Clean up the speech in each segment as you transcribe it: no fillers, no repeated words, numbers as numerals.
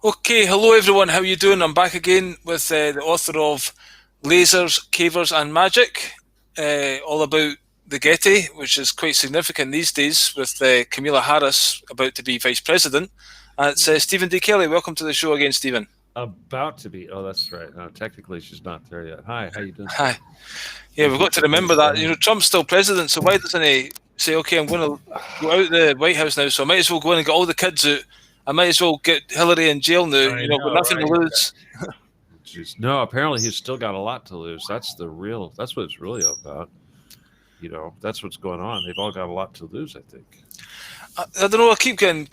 Okay, hello everyone. How you doing? I'm back again with the author of Lasers, Cavers, and Magic, all about the Getty, which is quite significant these days with Camilla Harris about to be vice president. And it's Stephen D. Kelley. Welcome to the show again, Stephen. About to be. Oh, that's right. No, technically, she's not there yet. Hi, how you doing, Steve? Hi. Yeah, Thank we've you got to for remember coming that. down. Trump's still president, so why doesn't he say, "Okay, I'm going to go out the White House now, so I might as well go in and get all the kids out. I might as well get Hillary in jail now. I Got know, nothing to right? lose." Jeez. No, apparently he's still got a lot to lose. That's the real. That's what it's really about. That's what's going on. They've all got a lot to lose. I think. I don't know. I keep getting.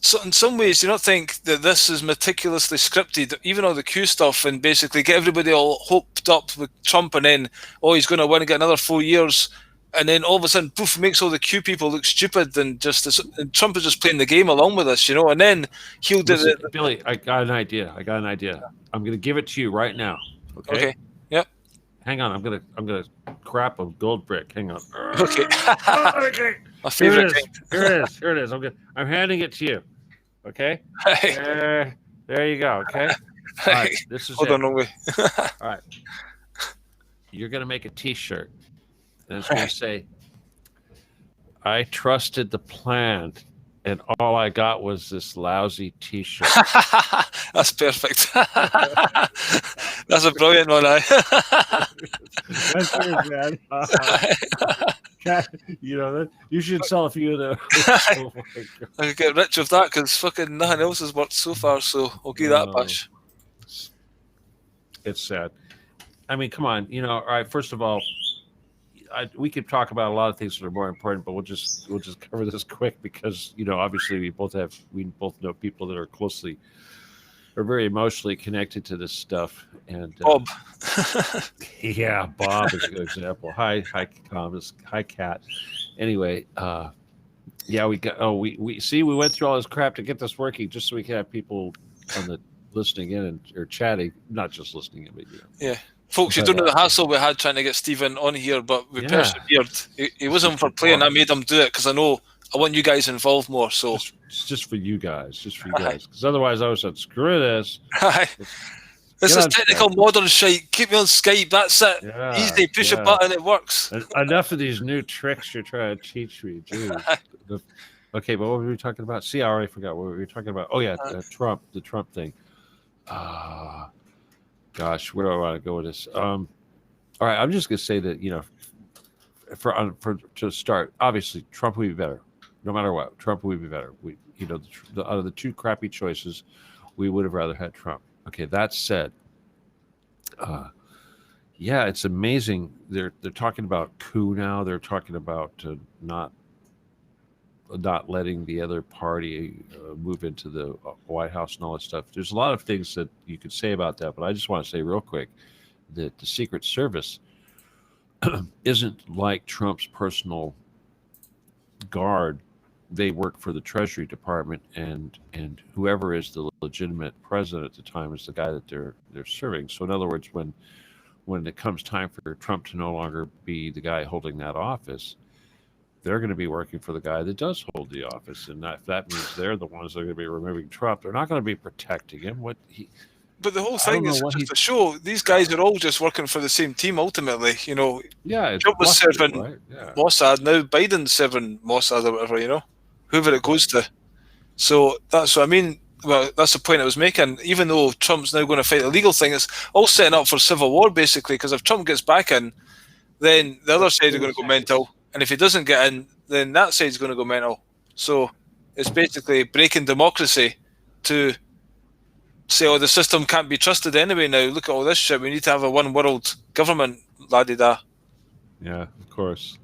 So in some ways, do you not think that this is meticulously scripted, even all the Q stuff, and basically get everybody all hoped up with Trump, and then he's going to win and get another 4 years, and then all of a sudden, poof, makes all the Q people look stupid, and and Trump is just playing the game along with us, and then he'll do Listen, the Billy, I got an idea. I'm going to give it to you right now. Okay. okay, yep, Hang on. I'm gonna crap a gold brick. Hang on. okay, Okay. my Here favorite it is. kind. Here it is. Here it is. I'm handing it to you. Okay. There you go. Okay. All right. This is Hold it. on, no way. All right. You're gonna make a T-shirt, and it's gonna say, "I trusted the plan, and all I got was this lousy T-shirt." That's perfect. That's a brilliant one, I. That's yours, man. You should sell a few of those. Oh my god. I could get rich with that because fucking nothing else has worked so far, so I'll give that a No, bash. it's sad. I mean, come on. All right. First of all, we could talk about a lot of things that are more important, but we'll just cover this quick because obviously we both know people that are closely or very emotionally connected to this stuff, and Bob. yeah, Bob is a good example. Hi, Thomas. Hi, Cat. Anyway, yeah, we got. Oh, we see. We went through all this crap to get this working, just so we can have people on the listening in and or chatting, not just listening in, but Yeah. Folks, you But don't know the hassle we had trying to get Stephen on here, but we yeah, persevered. He wasn't for good playing. I boss. made him do it because I know I want you guys involved more. So, Just for you guys, aye. because otherwise I was like, screw this. Aye. This Get is on technical Skype. modern shite. Keep me on Skype. That's it. Yeah, Easy. Push a yeah. button. It works. Enough of these new tricks you're trying to teach me. Jeez. The- okay, but what were we talking about? See, I already forgot what we were talking about. Oh yeah, the Trump thing. Ah, gosh, where do I want to go with this? All right, I'm just gonna say that for to start, obviously Trump would be better, no matter what. Trump would be better. Out of the two crappy choices, we would have rather had Trump. Okay, that said, uh, yeah, it's amazing. They're talking about coup now. They're talking about not letting the other party move into the White House and all that stuff. There's a lot of things that you could say about that, but I just want to say real quick that the Secret Service isn't like Trump's personal guard. They work for the Treasury Department, and whoever is the legitimate president at the time is the guy that they're serving. So in other words, when it comes time for Trump to no longer be the guy holding that office, they're going to be working for the guy that does hold the office, and that means they're the ones that are going to be removing Trump. They're not going to be protecting him. But the whole I don't thing know is what just he. to show these guys are all just working for the same team ultimately. Yeah, it's Trump was bluster, serving right? Yeah. Mossad, now Biden's serving Mossad or whatever, whoever it goes to. So that's what I mean. Well, that's the point I was making. Even though Trump's now going to fight the legal thing, it's all setting up for civil war basically. Because if Trump gets back in, then the other side are going to go mental, and if he doesn't get in, then that side's going to go mental. So it's basically breaking democracy to say, "Oh, the system can't be trusted anyway." Now look at all this shit. We need to have a one world government, laddie da. Yeah, of course.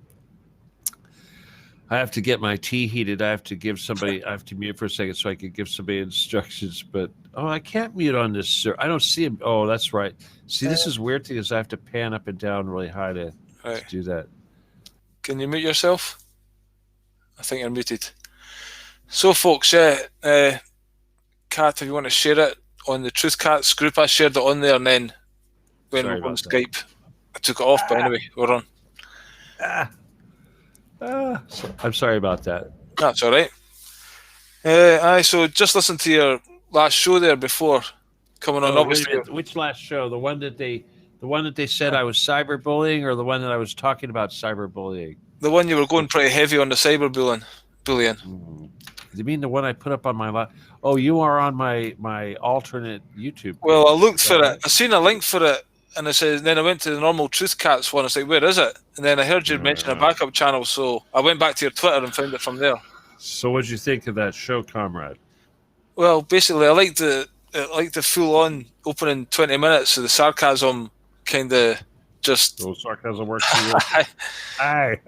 I have to get my tea heated. I have to give somebody. I have to mute for a second so I can give somebody instructions. But I can't mute on this, sir. I don't see him. Oh, that's right. See, this is weird thing is I have to pan up and down really high to Right? do that. Can you mute yourself? I think you're muted. So, folks, yeah, Kat, if you want to share it on the Truth Cats group, I shared it on there, and then when Sorry we're on about that. Skype, I took it off. But anyway, we're on. Ah, I'm sorry about that. That's all right. Aye, so just listen to your last show there before coming on. Oh, wait a Obviously, minute. Which last show? The one that they said I was cyberbullying, or the one that I was talking about cyberbullying? the one you were going pretty heavy on the cyberbullying. Bullying. You mean the one I put up on my Oh, you are on my alternate YouTube page. Well, I looked Is for that it. right? I seen a link for it, and it says. Then I went to the normal Truth Cats one. I was like, "Where is it?" And then I heard you mention a backup channel, so I went back to your Twitter and found it from there. So, what'd you think of that show, comrade? Well, basically, I like the full on opening 20 minutes of the sarcasm, kind of just. So sarcasm works for you. Aye.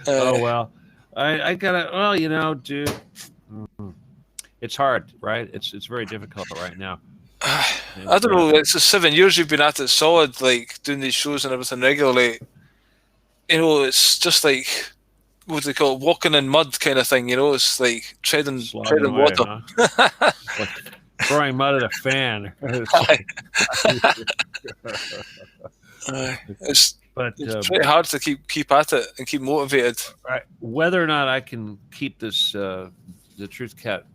Oh well, I gotta. Well, dude, it's hard, right? It's very difficult right now. I don't know. It's the 7 years you've been at it solid, like doing these shows and everything regularly. It's just like what do they call it, walking in mud kind of thing. It's like treading Slogging away, water. huh? Like throwing mud at a fan. It's But pretty hard to keep at it and keep motivated. right, whether or not I can keep this the Truth Cat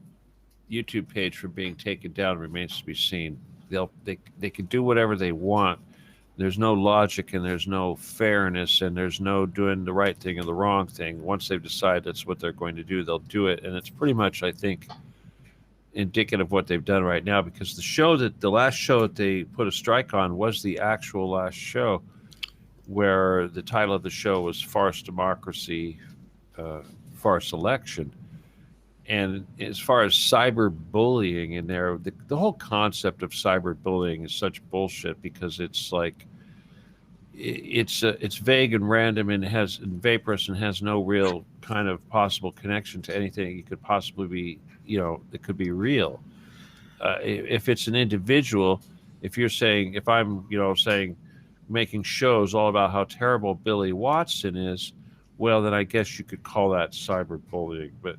YouTube page from being taken down remains to be seen. They can do whatever they want. There's no logic and there's no fairness and there's no doing the right thing or the wrong thing. Once they've decided that's what they're going to do, they'll do it. And it's pretty much, I think, indicative of what they've done right now, because the last show that they put a strike on was the actual last show, where the title of the show was Farce Democracy, Farce Election. And as far as cyberbullying in there, the whole concept of cyberbullying is such bullshit, because it's like it's vague and random and vaporous and has no real kind of possible connection to anything it could possibly be. It could be real. If it's an individual, if I'm saying making shows all about how terrible Billy Watson is, well, then I guess you could call that cyberbullying. But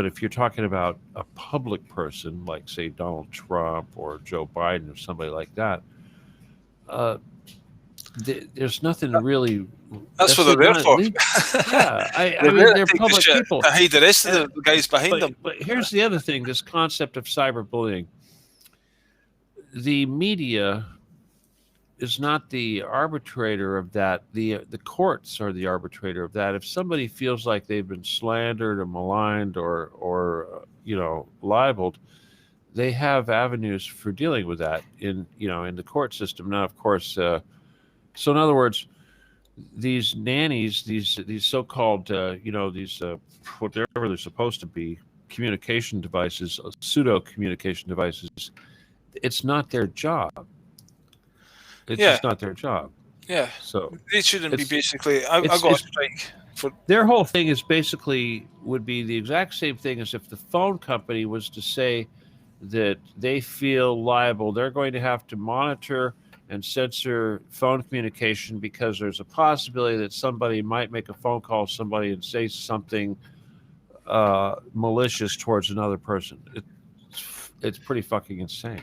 if you're talking about a public person, like, say, Donald Trump or Joe Biden or somebody like that, there's nothing really. That's what they're there for. Yeah, I mean, they're public people. I hate the rest of the guys behind them. But here's the other thing: this concept of cyberbullying. The media is not the arbitrator of that. The courts are the arbitrator of that. If somebody feels like they've been slandered or maligned or libeled, they have avenues for dealing with that in the court system. Now, of course, so in other words, these nannies, these so-called whatever they're supposed to be, communication devices, pseudo communication devices, it's not their job. It's just not their job. Yeah. So they shouldn't be basically. I got a strike for their whole thing. Would be the exact same thing as if the phone company was to say that they feel liable. They're going to have to monitor and censor phone communication because there's a possibility that somebody might make a phone call to somebody and say something malicious towards another person. It's pretty fucking insane.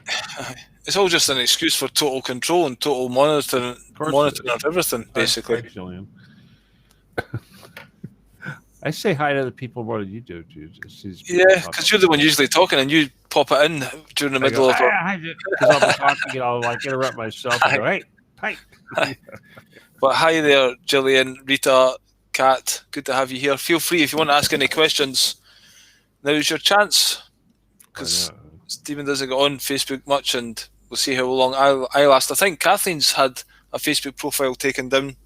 It's all just an excuse for total control and total monitoring of everything, basically. Julian. I say hi to the people more than you do, dude. Yeah, because you're the one usually talking, and you pop it in during the middle of it. Because I'll be talking, and I'll interrupt myself. And go, hey. But hi there, Gillian, Rita, Kat. Good to have you here. Feel free if you want to ask any questions. Now's your chance, because Stephen doesn't get on Facebook much, and we'll see how long I last. I think Kathleen's had a Facebook profile taken down.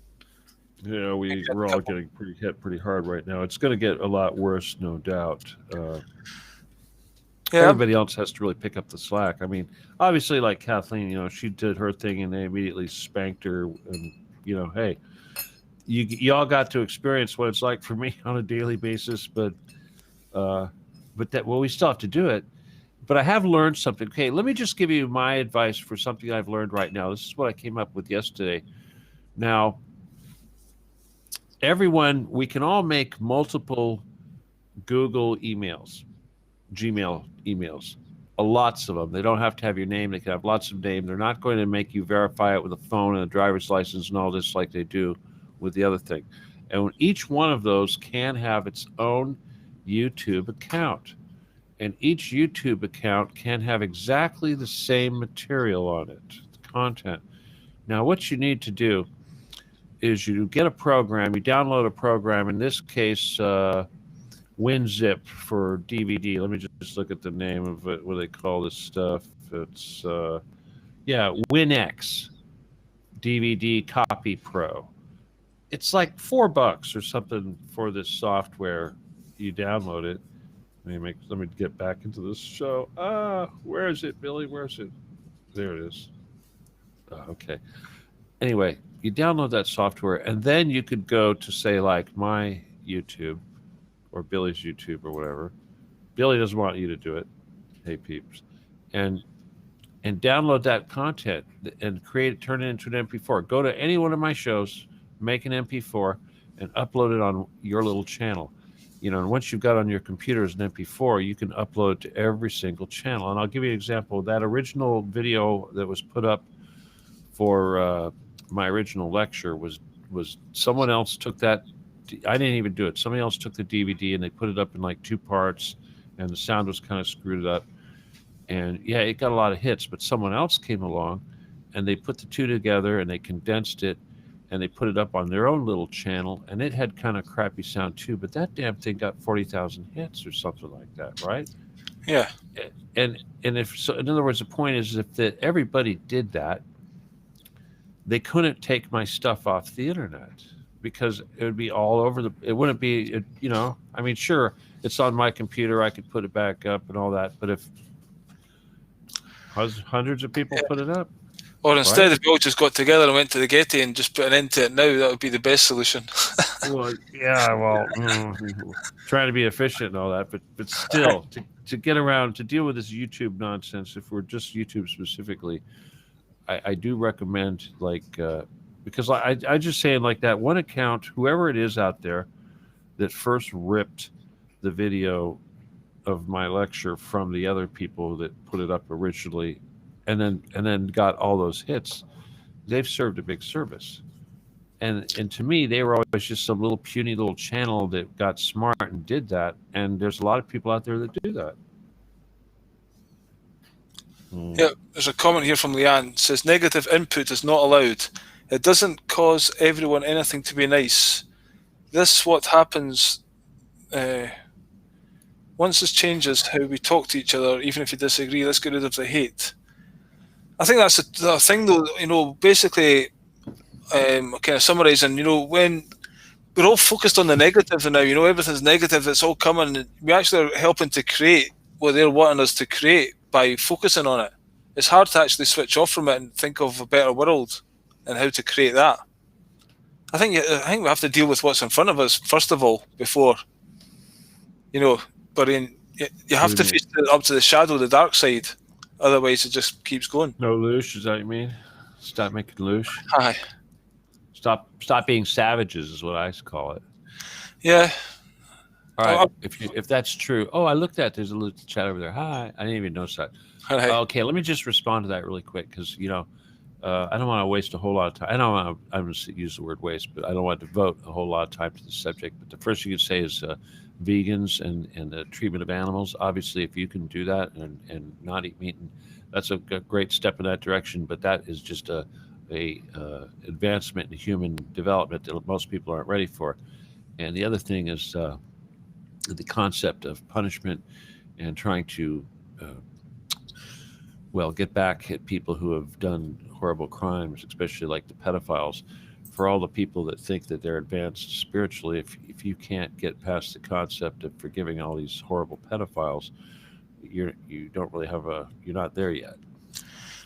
Yeah, we're all getting hit pretty hard right now. It's going to get a lot worse, no doubt. Everybody else has to really pick up the slack. I mean, obviously, like Kathleen, she did her thing, and they immediately spanked her. And hey, you all got to experience what it's like for me on a daily basis. But we still have to do it. But I have learned something. Okay, let me just give you my advice for something I've learned right now. This is what I came up with yesterday. Now, everyone, we can all make multiple Google emails, Gmail emails, lots of them. They don't have to have your name. They can have lots of names. They're not going to make you verify it with a phone and a driver's license and all this like they do with the other thing. And each one of those can have its own YouTube account. and each YouTube account can have exactly the same material on it, content. Now, what you need to do is you get a program, you download a program. In this case, WinZip for DVD. Let me just look at the name of it. What do they call this stuff? It's yeah, WinX DVD Copy Pro. It's like $4 or something for this software. You download it. Let me get back into this show. Where is it, Billy? Where is it? There it is. Okay. Anyway, you download that software, and then you could go to, say, like my YouTube or Billy's YouTube or whatever. Billy doesn't want you to do it. Hey, peeps. And download that content and turn it into an MP4. Go to any one of my shows, make an MP4, and upload it on your little channel. And once you've got it on your computer as an MP4, you can upload it to every single channel. And I'll give you an example. That original video that was put up for my original lecture was someone else took that. I didn't even do it. Somebody else took the DVD and they put it up in like 2 parts, and the sound was kind of screwed up. And yeah, it got a lot of hits, but someone else came along and they put the two together and they condensed it and they put it up on their own little channel, and it had kind of crappy sound too, but that damn thing got 40,000 hits or something like that, right? Yeah. And if so, in other words, the point is if everybody did that, they couldn't take my stuff off the internet because it would be all over it wouldn't be, I mean, sure, it's on my computer, I could put it back up and all that, but if hundreds of people put it up, or instead, if we all just got together and went to the Getty and just put an end to it now, that would be the best solution. Well, yeah, trying to be efficient and all that, but still, to get around to deal with this YouTube nonsense, if we're just YouTube specifically, I do recommend, like, because I just saying, like, that one account, whoever it is out there that first ripped the video of my lecture from the other people that put it up originally, and then got all those hits, they've served a big service. And to me, they were always just some little puny little channel that got smart and did that. And there's a lot of people out there that do that. Yeah, there's a comment here from Leanne. It says negative input is not allowed. It doesn't cause everyone anything to be nice. This what happens once this changes how we talk to each other, even if you disagree. Let's get rid of the hate. I think that's the thing, though. Basically, kind of summarising. When we're all focused on the negative now, everything's negative. It's all coming. We actually are helping to create what they're wanting us to create by focusing on it. It's hard to actually switch off from it and think of a better world and how to create that. I think we have to deal with what's in front of us first of all before, But you have to face it up to the shadow, the dark side. Otherwise, it just keeps going. No loosh, is that what you mean? Stop making loosh. Hi. Stop being savages is what I call it. Yeah. All right. If that's true. Oh, I looked at. There's a little chat over there. Hi. I didn't even notice that. Hi. Okay, let me just respond to that really quick because I don't want to waste a whole lot of time. I'm going to use the word waste, but I don't want to devote a whole lot of time to the subject. But the first thing you could say is vegans and the treatment of animals. Obviously, if you can do that and not eat meat, that's a great step in that direction. But that is just a advancement in human development that most people aren't ready for. And the other thing is the concept of punishment and trying to get back at people who have done horrible crimes, especially like the pedophiles. For all the people that think that they're advanced spiritually, if you can't get past the concept of forgiving all these horrible pedophiles, you don't really you're not there yet.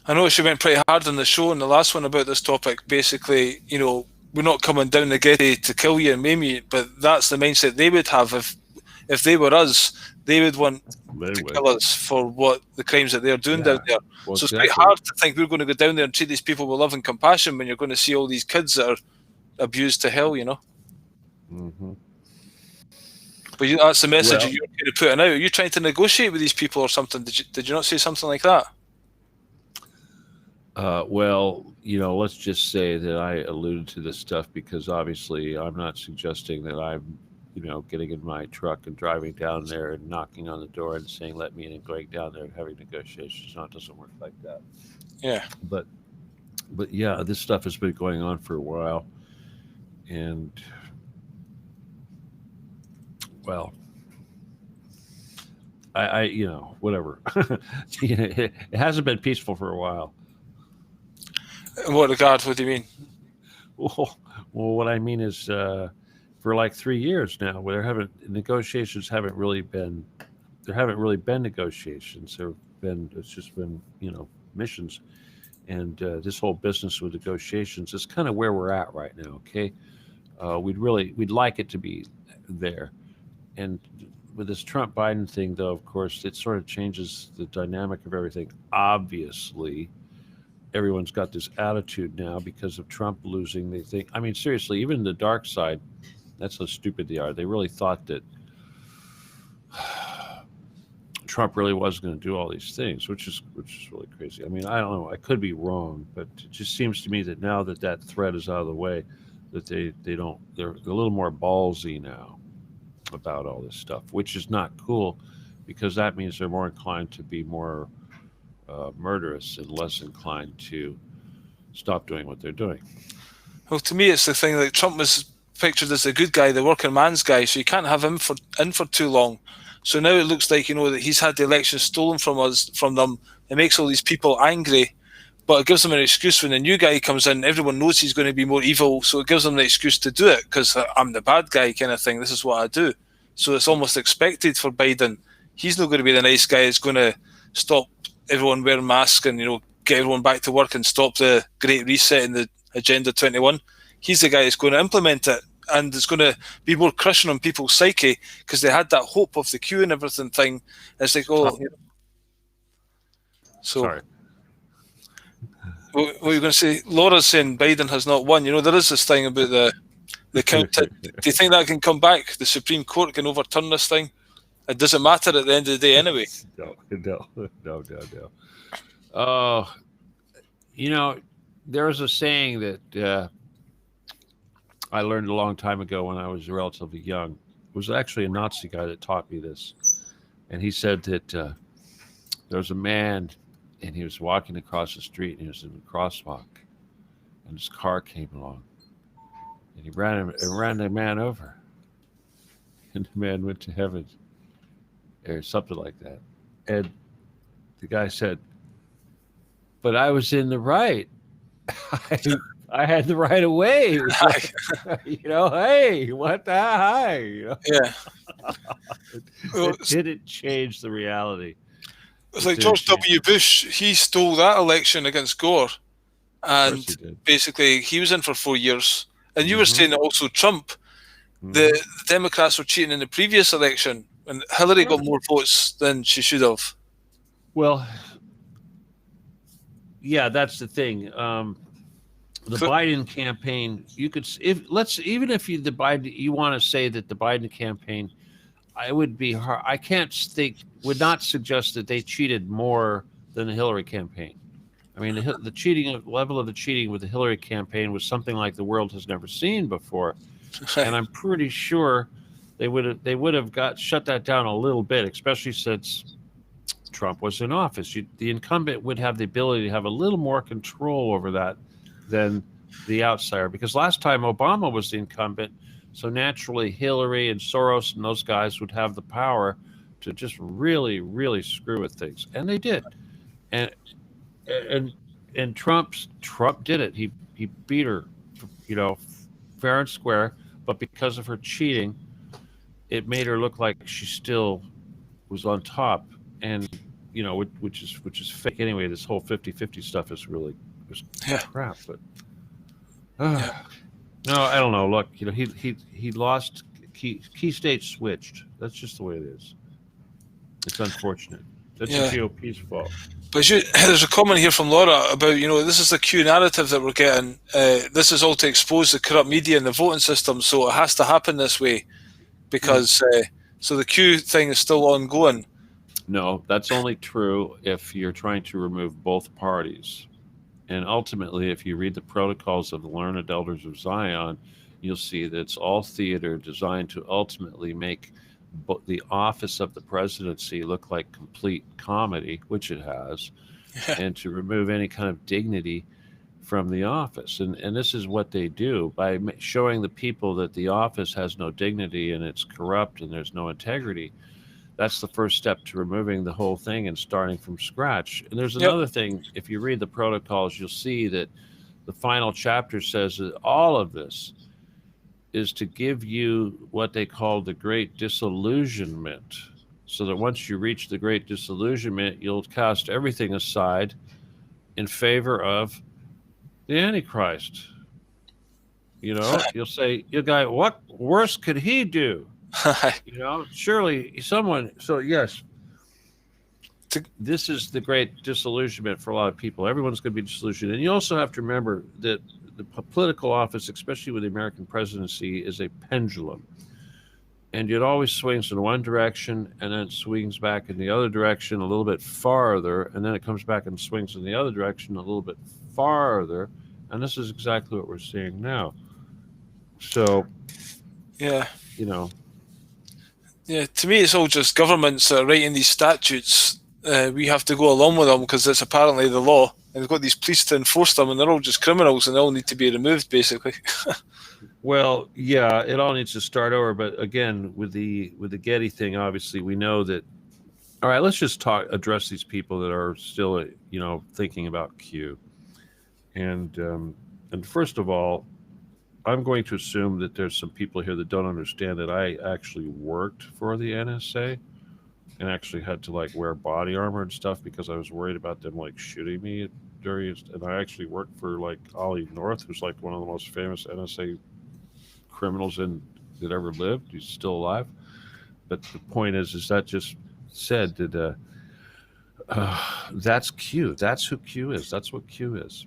I know she went pretty hard on the show in the last one about this topic. Basically, we're not coming down the Getty to kill you and maim you, but that's the mindset they would have if they were us. They would want to kill us for what the crimes that they're doing down there. Well, so it's quite hard to think we're going to go down there and treat these people with love and compassion when you're going to see all these kids that are abused to hell, Mm-hmm. But that's the message you're going to put out. Are you trying to negotiate with these people or something? Did you not say something like that? Let's just say that I alluded to this stuff because obviously I'm not suggesting that I'm getting in my truck and driving down there and knocking on the door and saying, let me in, and going down there and having negotiations. No, it doesn't work like that. Yeah. But, yeah, this stuff has been going on for a while. And, well, whatever. It hasn't been peaceful for a while. In what regard? What do you mean? Well, what I mean is, for like 3 years now, where negotiations haven't really been, there haven't really been negotiations. It's just been, missions, and this whole business with negotiations is kind of where we're at right now. Okay, we'd like it to be there, and with this Trump Biden thing, though, of course, it sort of changes the dynamic of everything. Obviously, everyone's got this attitude now because of Trump losing. They think, I mean, seriously, even the dark side, that's how stupid they are. They really thought that Trump really was going to do all these things, which is really crazy. I mean, I don't know. I could be wrong, but it just seems to me that now that threat is out of the way, that they're a little more ballsy now about all this stuff, which is not cool, because that means they're more inclined to be more murderous and less inclined to stop doing what they're doing. Well, to me, it's the thing, like, Trump was pictured as the good guy, the working man's guy, so you can't have him in for too long. So now it looks like, that he's had the election stolen from them. It makes all these people angry, but it gives them an excuse when the new guy comes in. Everyone knows he's going to be more evil, so it gives them the excuse to do it, because I'm the bad guy kind of thing. This is what I do. So it's almost expected for Biden. He's not going to be the nice guy who's going to stop everyone wearing masks and, get everyone back to work and stop the Great Reset and the Agenda 21. He's the guy who's going to implement it, and it's going to be more crushing on people's psyche, because they had that hope of the queue and everything thing. It's like, So, Sorry. What were you going to say? Laura's saying Biden has not won. There is this thing about the count. Do you think that can come back? The Supreme Court can overturn this thing? It doesn't matter at the end of the day anyway. No. Oh, there was a saying that I learned a long time ago when I was relatively young. It was actually a Nazi guy that taught me this. And he said that there was a man, and he was walking across the street, and he was in a crosswalk, and his car came along, and he ran the man over, and the man went to heaven, or something like that. And the guy said, but I was in the right. I had the right of way. Hey, what the hi? Yeah. It didn't change the reality. It's like George W. Bush. He stole that election against Gore, and basically he was in for 4 years. And you were saying that also Trump, the Democrats were cheating in the previous election, and Hillary got more votes than she should have. Well, yeah, that's the thing. The Biden campaign, you want to say that the Biden campaign, would not suggest that they cheated more than the Hillary campaign. I mean, the cheating level of the cheating with the Hillary campaign was something like the world has never seen before, and I'm pretty sure they would have shut that down a little bit, especially since Trump was in office. The incumbent would have the ability to have a little more control over that than the outsider, because last time Obama was the incumbent, so naturally Hillary and Soros and those guys would have the power to just really, really screw with things, and they did. And Trump did it. He beat her, fair and square. But because of her cheating, it made her look like she still was on top, and which is fake anyway. This whole 50-50 stuff is really crap. But no, I don't know. Look, he lost. Key states switched. That's just the way it is. It's unfortunate. That's the GOP's fault. But there's a comment here from Laura about, this is the Q narrative that we're getting. This is all to expose the corrupt media and the voting system, so it has to happen this way, because so the Q thing is still ongoing. No, that's only true if you're trying to remove both parties. And ultimately, if you read the protocols of the Learned Elders of Zion, you'll see that it's all theater designed to ultimately make the office of the presidency look like complete comedy, which it has, Yeah. and to remove any kind of dignity from the office. And this is what they do by showing the people that the office has no dignity and it's corrupt and there's no integrity. That's the first step to removing the whole thing and starting from scratch. And there's Yep. another thing, if you read the protocols, you'll see that the final chapter says that all of this is to give you what they call the great disillusionment. So that once you reach the great disillusionment, you'll cast everything aside in favor of the Antichrist. You'll say, you guy, what worse could he do? Surely someone. So yes, To- this is the great disillusionment for a lot of people. Everyone's going to be disillusioned, and you also have to remember that the political office, especially with the American presidency, is a pendulum, and it always swings in one direction, and then it swings back in the other direction a little bit farther, and then it comes back and swings in the other direction a little bit farther, and this is exactly what we're seeing now. So, yeah. you know, Yeah. To me, it's all just governments that are writing these statutes. We have to go along with them because it's apparently the law. And they've got these police to enforce them, and they're all just criminals, and they all need to be removed, basically. well, yeah, it all needs to start over. But again, with the Getty thing, obviously, we know that. All right, let's just address these people that are still, thinking about Q. And first of all, I'm going to assume that there's some people here that don't understand that I actually worked for the NSA and actually had to like wear body armor and stuff because I was worried about them like shooting me and I actually worked for like Ollie North, who's like one of the most famous NSA criminals that ever lived. He's still alive. But the point is that just said that that's Q. That's who Q is. That's what Q is.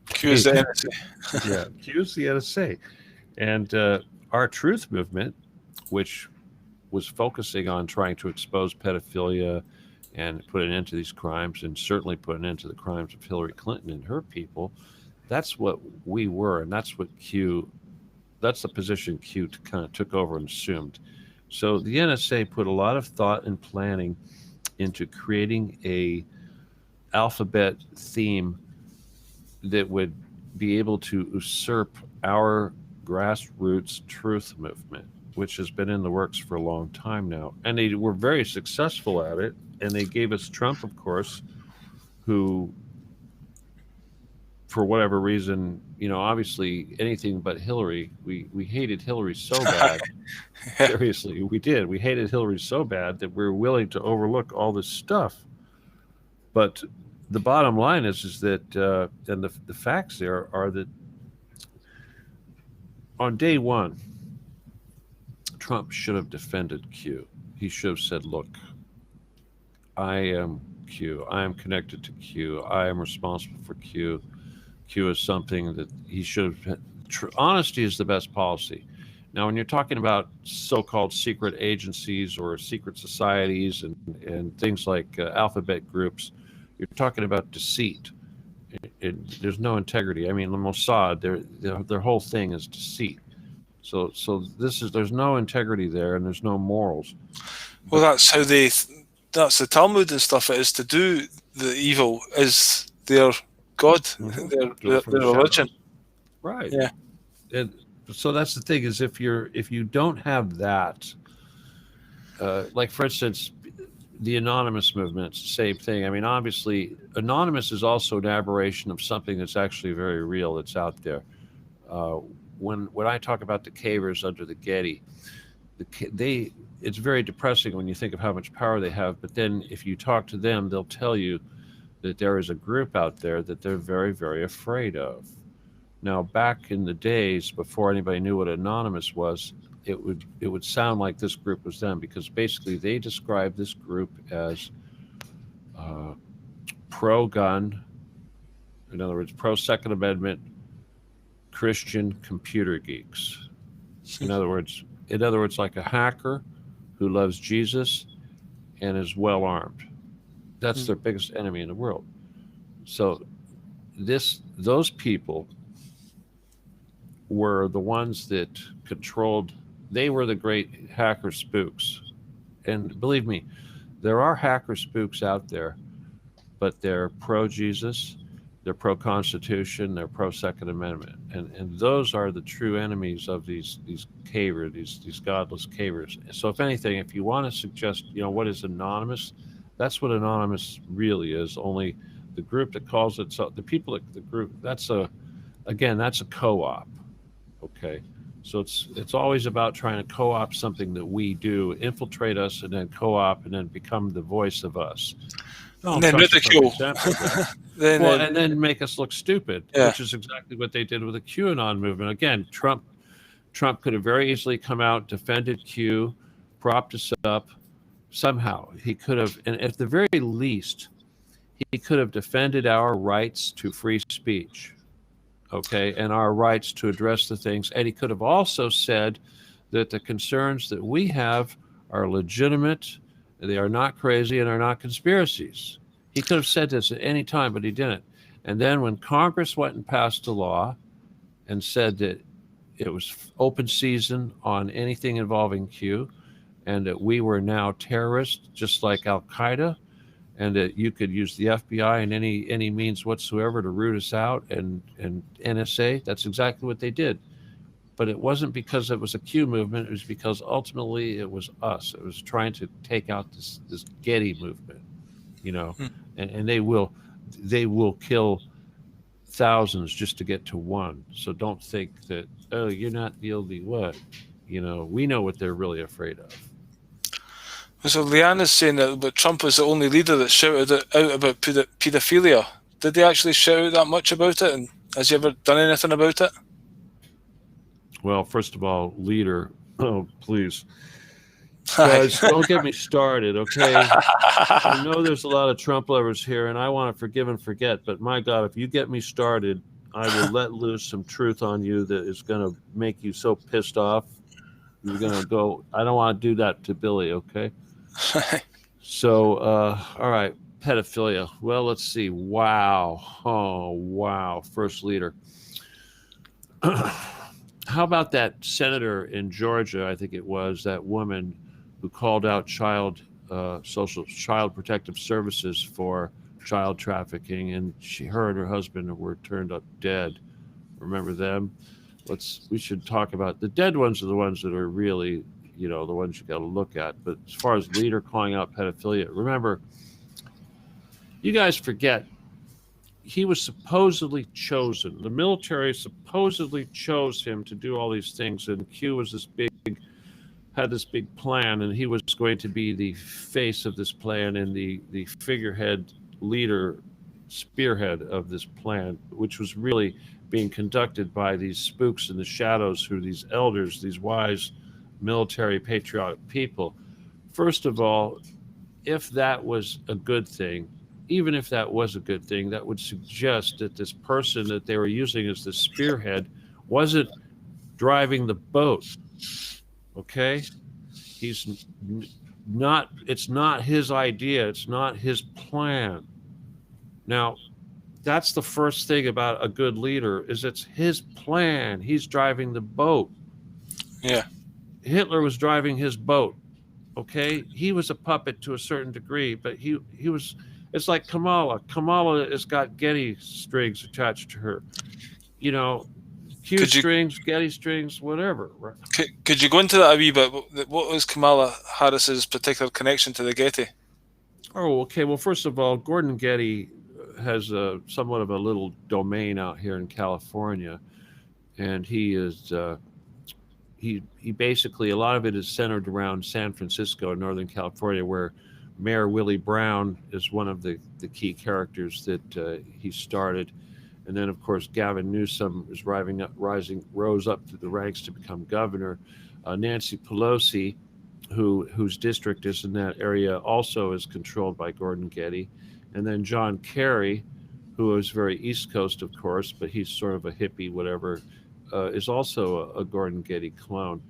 Q is the NSA. Yeah, Q is the NSA. And our truth movement, which was focusing on trying to expose pedophilia and put an end to these crimes, and certainly put an end to the crimes of Hillary Clinton and her people, that's what we were. And that's the position Q kind of took over and assumed. So the NSA put a lot of thought and planning into creating a alphabet theme that would be able to usurp our grassroots truth movement, which has been in the works for a long time now. And they were very successful at it. And they gave us Trump, of course, who, for whatever reason, obviously anything but Hillary, we hated Hillary so bad. Seriously, we did. We hated Hillary so bad that we were willing to overlook all this stuff. But the bottom line is that, and the facts there are that on day one, Trump should have defended Q. He should have said, look, I am Q. I am connected to Q. I am responsible for Q. Q is something that he should have. Honesty is the best policy. Now, when you're talking about so-called secret agencies or secret societies and things like alphabet groups, you're talking about deceit. There's no integrity. I mean, the Mossad, their whole thing is deceit. So there's no integrity there, and there's no morals. Well, that's how that's the Talmud and stuff. It is to do the evil is their God, their religion. Right. Yeah. And so that's the thing is if you don't have that, like for instance, the anonymous movement, it's the same thing. I mean, obviously, anonymous is also an aberration of something that's actually very real that's out there. When I talk about the cavers under the Getty, it's very depressing when you think of how much power they have. But then if you talk to them, they'll tell you that there is a group out there that they're very, very afraid of. Now, back in the days before anybody knew what anonymous was, it would sound like this group was them because basically they described this group as pro-gun, in other words, pro-Second Amendment Christian computer geeks. In other words, like a hacker who loves Jesus and is well armed. That's their biggest enemy in the world. So those people were the ones that controlled. They were the great hacker spooks. And believe me, there are hacker spooks out there, but they're pro Jesus, they're pro Constitution, they're pro Second Amendment, and those are the true enemies of these cavers, these godless cavers. So if anything, if you want to suggest, what is anonymous, that's what anonymous really is. Only the group that calls itself, the people at the group, that's a co-op. Okay. So it's always about trying to co-opt something that we do, infiltrate us, and then co-op, and then become the voice of us. And Donald then Trump's a perfect ridicule. example of that. then Well, and then make us look stupid, yeah, which is exactly what they did with the QAnon movement. Again, Trump could have very easily come out, defended Q, propped us up. Somehow he could have, and at the very least, he could have defended our rights to free speech, okay, and our rights to address the things. And he could have also said that the concerns that we have are legitimate, they are not crazy, and are not conspiracies. He could have said this at any time, but he didn't. And then when Congress went and passed a law and said that it was open season on anything involving Q, and that we were now terrorists, just like Al Qaeda, and that you could use the FBI and any means whatsoever to root us out, and NSA, that's exactly what they did. But it wasn't because it was a Q movement. It was because ultimately it was us. It was trying to take out this Getty movement, Hmm. and they will kill thousands just to get to one. So don't think that, oh, you're not the only what. We know what they're really afraid of. So Leanne is saying that but Trump was the only leader that shouted out about paedophilia. Did they actually shout out that much about it? And has he ever done anything about it? Well, first of all, leader, oh, please. Guys, don't get me started, okay? I know there's a lot of Trump lovers here, and I want to forgive and forget, but my God, if you get me started, I will let loose some truth on you that is going to make you so pissed off. You're going to go, I don't want to do that to Billy, okay? So, all right, pedophilia. Well, let's see. Wow. Oh, wow. First leader. How about that senator in Georgia, I think it was, that woman who called out child protective services for child trafficking, and her and her husband were turned up dead. Remember them? We should talk about the dead ones are the ones that are really, the ones you got to look at. But as far as leader calling out pedophilia, remember, you guys forget, he was supposedly chosen. The military supposedly chose him to do all these things, and Q was had this big plan, and he was going to be the face of this plan and the figurehead leader, spearhead of this plan, which was really being conducted by these spooks in the shadows, who are these elders, these wise military patriotic people. First of all, if that was a good thing, even if that was a good thing, that would suggest that this person that they were using as the spearhead wasn't driving the boat. Okay? He's not, it's not his idea, it's not his plan. Now, that's the first thing about a good leader, is it's his plan. He's driving the boat. Yeah. Hitler was driving his boat. Okay? He was a puppet to a certain degree, but he was. It's like Kamala. Kamala has got Getty strings attached to her. Q strings, Getty strings, whatever. Right? Could you go into that a wee bit? What was Kamala Harris's particular connection to the Getty? Oh, okay. Well, first of all, Gordon Getty has somewhat of a little domain out here in California, and he is he basically, a lot of it is centered around San Francisco, Northern California, where Mayor Willie Brown is one of the key characters that he started. And then, of course, Gavin Newsom is rose up through the ranks to become governor. Nancy Pelosi, whose district is in that area, also is controlled by Gordon Getty. And then John Kerry, who is very East Coast, of course, but he's sort of a hippie, whatever, is also a Gordon Getty clone.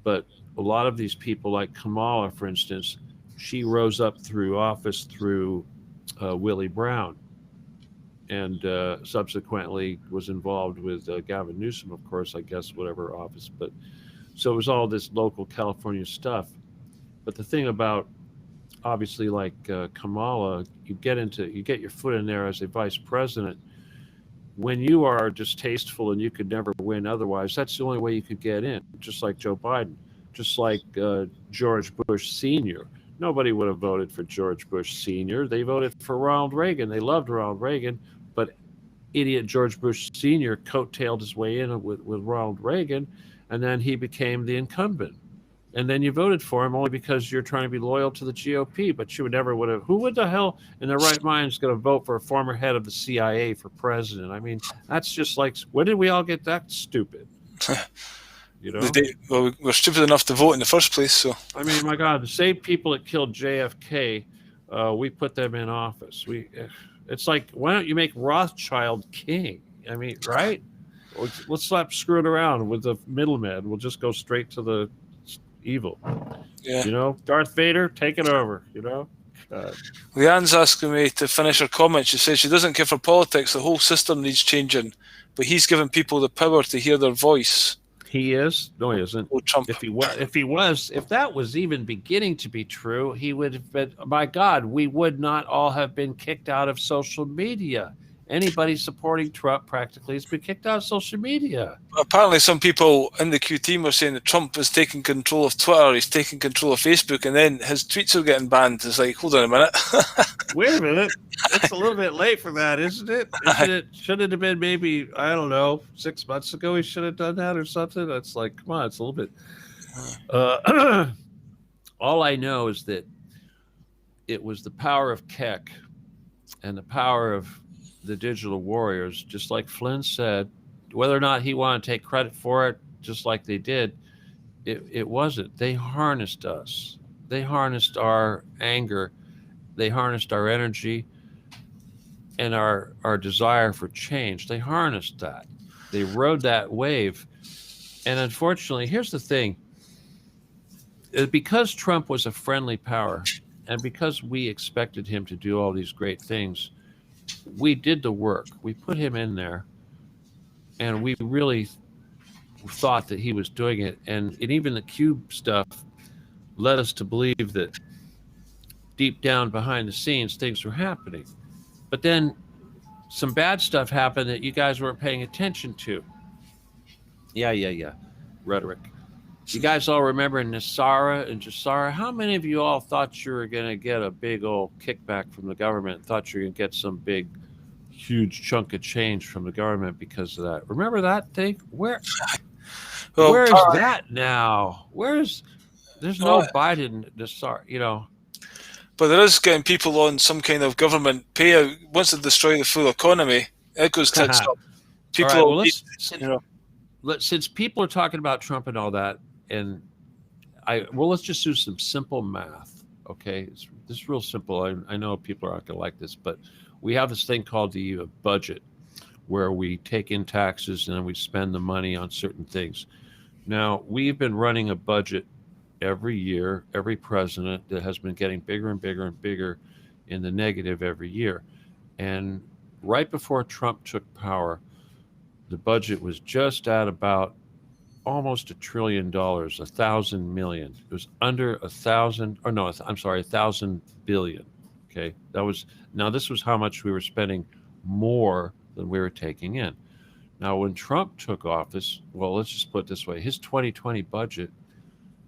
But a lot of these people, like Kamala, for instance, she rose up through office through Willie Brown. and subsequently was involved with Gavin Newsom, of course, I guess, whatever office. But so it was all this local California stuff. But the thing about obviously like Kamala, you get your foot in there as a vice president. When you are distasteful and you could never win otherwise, that's the only way you could get in. Just like Joe Biden, just like George Bush Sr. Nobody would have voted for George Bush Sr. They voted for Ronald Reagan. They loved Ronald Reagan, but idiot George Bush Sr. coattailed his way in with Ronald Reagan, and then he became the incumbent. And then you voted for him only because you're trying to be loyal to the GOP, but you would never would have. Who would the hell in their right mind is going to vote for a former head of the CIA for president? I mean, that's just like, when did we all get that stupid? You know? Well, we're stupid enough to vote in the first place, so. I mean, my God, the same people that killed JFK, we put them in office. It's like, why don't you make Rothschild king? I mean, right? Let's stop screwing around with the middleman. We'll just go straight to the evil. Yeah. You know, Darth Vader, take it over, you know? Leanne's asking me to finish her comment. She says she doesn't care for politics. The whole system needs changing, but he's giving people the power to hear their voice. He is? No, he isn't. Oh, Trump. If that was even beginning to be true, he would have been, my God, we would not all have been kicked out of social media. Anybody supporting Trump practically has been kicked out of social media. Apparently, some people in the Q team are saying that Trump is taking control of Twitter, he's taking control of Facebook, and then his tweets are getting banned. It's like, hold on a minute. Wait a minute. It's a little bit late for that, isn't it? Should it have been maybe, I don't know, 6 months ago he should have done that or something? That's like, come on, it's a little bit. All I know is that it was the power of Keck and the power of the digital warriors, just like Flynn said, whether or not he wanted to take credit for it, just like they did, it wasn't. They harnessed us. They harnessed our anger. They harnessed our energy and our desire for change. They harnessed that. They rode that wave. And unfortunately, here's the thing. Because Trump was a friendly power and because we expected him to do all these great things, we did the work. We put him in there, and we really thought that he was doing it. And even the Cube stuff led us to believe that deep down behind the scenes, things were happening. But then some bad stuff happened that you guys weren't paying attention to. Yeah. Rhetoric. You guys all remember Nassara and Jassara? How many of you all thought you were going to get a big old kickback from the government, thought you were going to get some big, huge chunk of change from the government because of that? Remember that thing? Where's that now? There's no Biden, Nassara, you know. But there is getting people on some kind of government payout. Once they destroy the full economy, it goes tits up. People, right, since people are talking about Trump and all that, and let's just do some simple math, okay? This is real simple. I know people aren't going to like this, but we have this thing called the budget, where we take in taxes and then we spend the money on certain things. Now, we've been running a budget every year, every president that has been getting bigger and bigger and bigger in the negative every year. And right before Trump took power, the budget was just at about almost $1 trillion, 1,000 million. It was under 1,000, or no, I'm sorry, 1,000 billion. Okay, this was how much we were spending more than we were taking in. Now, when Trump took office, well, let's just put it this way: his 2020 budget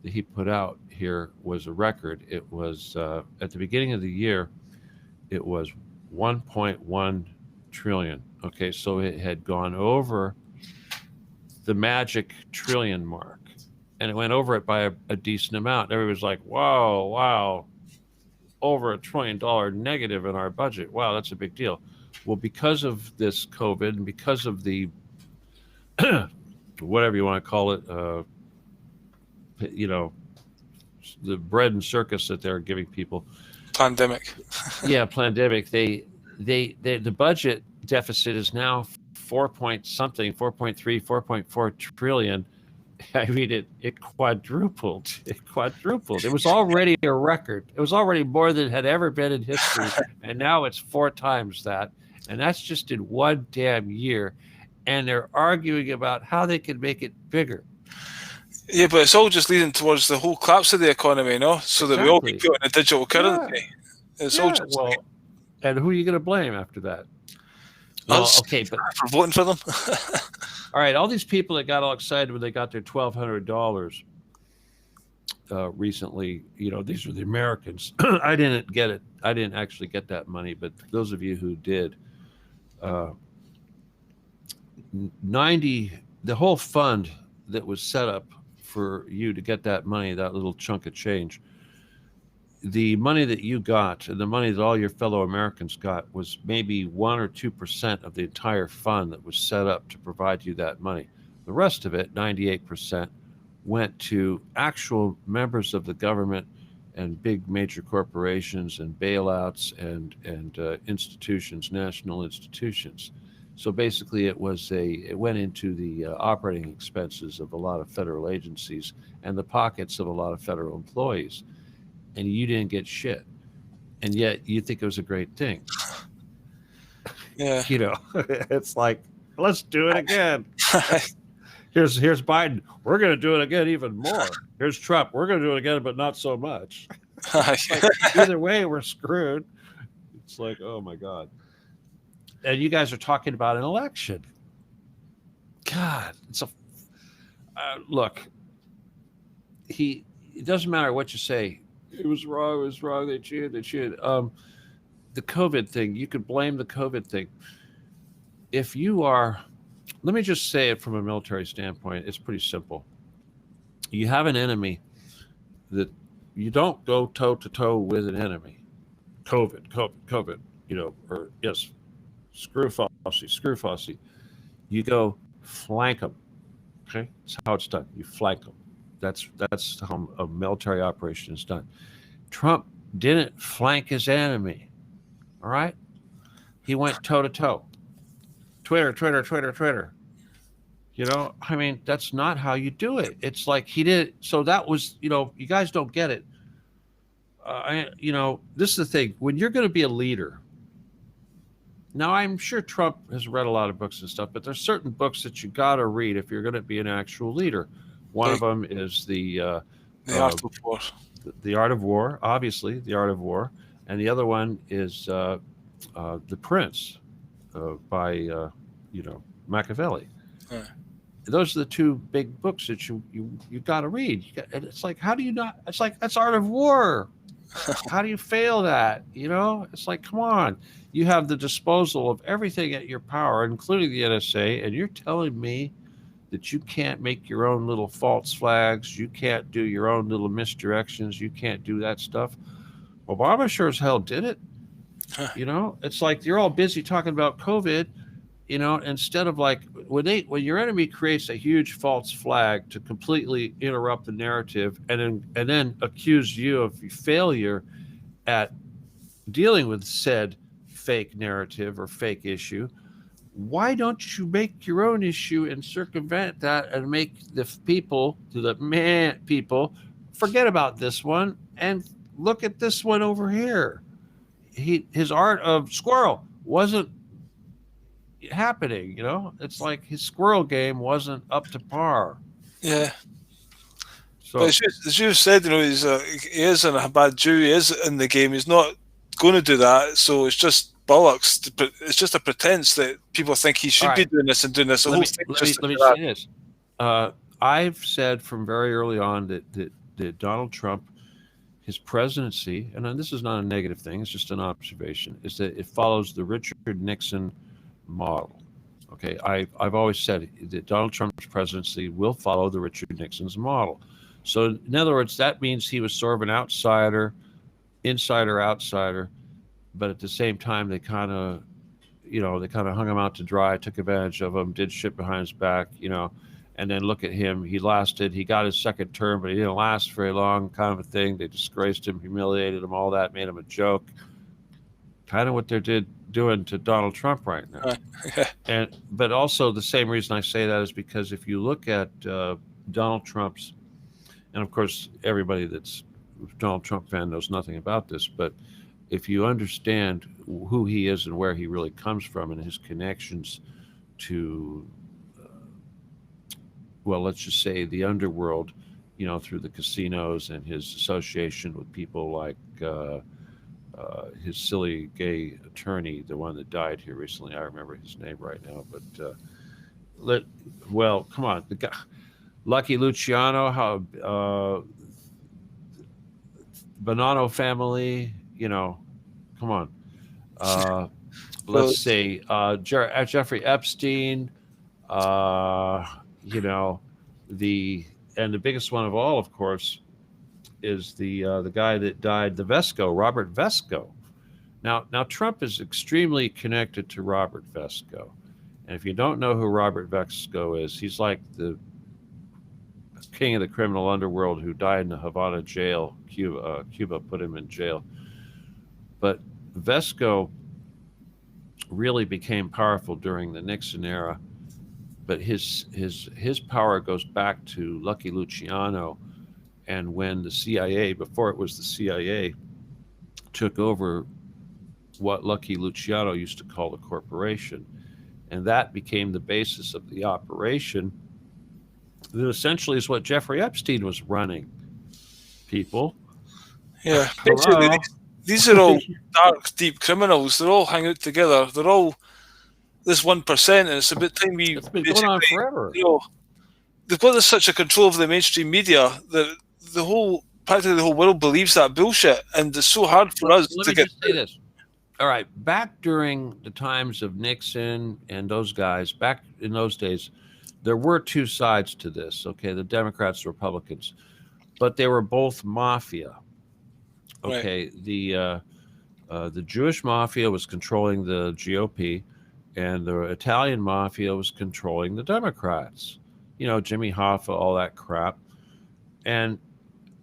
that he put out here was a record. It was at the beginning of the year, it was 1.1 trillion. Okay, so it had gone over the magic trillion mark, and it went over it by a decent amount. Everybody was like, wow, over $1 trillion negative in our budget. Wow, that's a big deal. Well, because of this COVID and because of the whatever you want to call it, the bread and circus that they're giving people. Pandemic. Yeah, pandemic. The budget deficit is now 4.3, 4.4 trillion. I mean, it quadrupled. It was already a record. It was already more than had ever been in history, and now it's 4 times that. And that's just in one damn year. And they're arguing about how they can make it bigger. Yeah, but it's all just leading towards the whole collapse of the economy, so that we all get Exactly. put in a digital Yeah. currency. It's all Yeah. just Well, and who are you going to blame after that? Well, us okay, but for voting for them. all right, all these people that got all excited when they got their $1,200 recently, these are the Americans. I didn't get it. I didn't actually get that money, but those of you who did, uh, 90, the whole fund that was set up for you to get that money, that little chunk of change, the money that you got and the money that all your fellow Americans got was maybe 1 or 2% of the entire fund that was set up to provide you that money. The rest of it, 98%, went to actual members of the government and big major corporations and bailouts and institutions, national institutions. So basically, it went into the operating expenses of a lot of federal agencies and the pockets of a lot of federal employees, and you didn't get shit, and yet you think it was a great thing. Yeah. It's like, let's do it again. Here's Biden. We're going to do it again even more. Here's Trump. We're going to do it again, but not so much. Like, either way, we're screwed. It's like, oh my God. And you guys are talking about an election. God, it's a look. It doesn't matter what you say. It was wrong. It was wrong. They cheated. They cheated. The COVID thing. You could blame the COVID thing. If you are, let me just say it from a military standpoint. It's pretty simple. You have an enemy that you don't go toe to toe with an enemy. COVID. Or yes, screw Fossey. You go flank them. Okay, that's how it's done. You flank them. That's how a military operation is done. Trump didn't flank his enemy. All right, he went toe to toe. Twitter. I mean, that's not how you do it. It's like he did. So that was, you guys don't get it. This is the thing. When you're going to be a leader, now I'm sure Trump has read a lot of books and stuff, but there's certain books that you got to read if you're going to be an actual leader. One of them is the Art of War. The Art of War, obviously, the Art of War, and the other one is The Prince by Machiavelli. Yeah. Those are the two big books that you got to read. And it's like, how do you not? It's like, that's Art of War. How do you fail that? It's like, come on. You have the disposal of everything at your power, including the NSA, and you're telling me that you can't make your own little false flags, you can't do your own little misdirections, you can't do that stuff. Obama sure as hell did it. It's like you're all busy talking about COVID, instead of like when your enemy creates a huge false flag to completely interrupt the narrative and then accuse you of failure at dealing with said fake narrative or fake issue, why don't you make your own issue and circumvent that and make the people forget about this one and look at this one over here? His art of squirrel wasn't happening. It's like his squirrel game wasn't up to par. Yeah. So, but as you said, he is a bad Jew. He is in the game. He's not going to do that. So it's just bollocks. It's just a pretense that people think he should be doing this and doing this. Let me say this. I've said from very early on that Donald Trump, his presidency, and this is not a negative thing, it's just an observation, is that it follows the Richard Nixon model. Okay, I've always said that Donald Trump's presidency will follow the Richard Nixon's model. So in other words, that means he was sort of an outsider, outsider, but at the same time they kind of hung him out to dry, took advantage of him, did shit behind his back, and then look at him. He got his second term, but he didn't last very long, kind of a thing. They disgraced him, humiliated him, all that, made him a joke. Kind of what they're doing to Donald Trump right now. But also the same reason I say that is because if you look at Donald Trump's, and of course everybody that's a Donald Trump fan knows nothing about this, but if you understand who he is and where he really comes from and his connections to, well, let's just say the underworld, through the casinos and his association with people like his silly gay attorney, the one that died here recently. I remember his name right now, but let well, come on, the guy, Lucky Luciano, how Bonanno family, come on. Uh, Well, let's say Jeffrey Epstein, uh, you know, the biggest one of all, of course, is the guy that died, the Vesco, Robert Vesco. Now Trump is extremely connected to Robert Vesco, and if you don't know who Robert Vesco is, he's like the king of the criminal underworld who died in the Havana jail. Cuba put him in jail, but Vesco really became powerful during the Nixon era. But his power goes back to Lucky Luciano, and when the CIA, before it was the CIA, took over what Lucky Luciano used to call the corporation, and that became the basis of the operation. That essentially is what Jeffrey Epstein was running. People, yeah, basically hello. these are all dark, deep criminals. They're all hang out together. They're all this 1%, and it's about time we It's been going on basically, forever. you know, they've got this such a control over the mainstream media that practically the whole world believes that bullshit, and it's so hard for us Let to me get. just say this. All right, back during the times of Nixon and those guys, back in those days, there were two sides to this. Okay, the Democrats, Republicans, but they were both mafia. Right. Okay, the Jewish mafia was controlling the GOP, and the Italian mafia was controlling the Democrats. Jimmy Hoffa, all that crap, and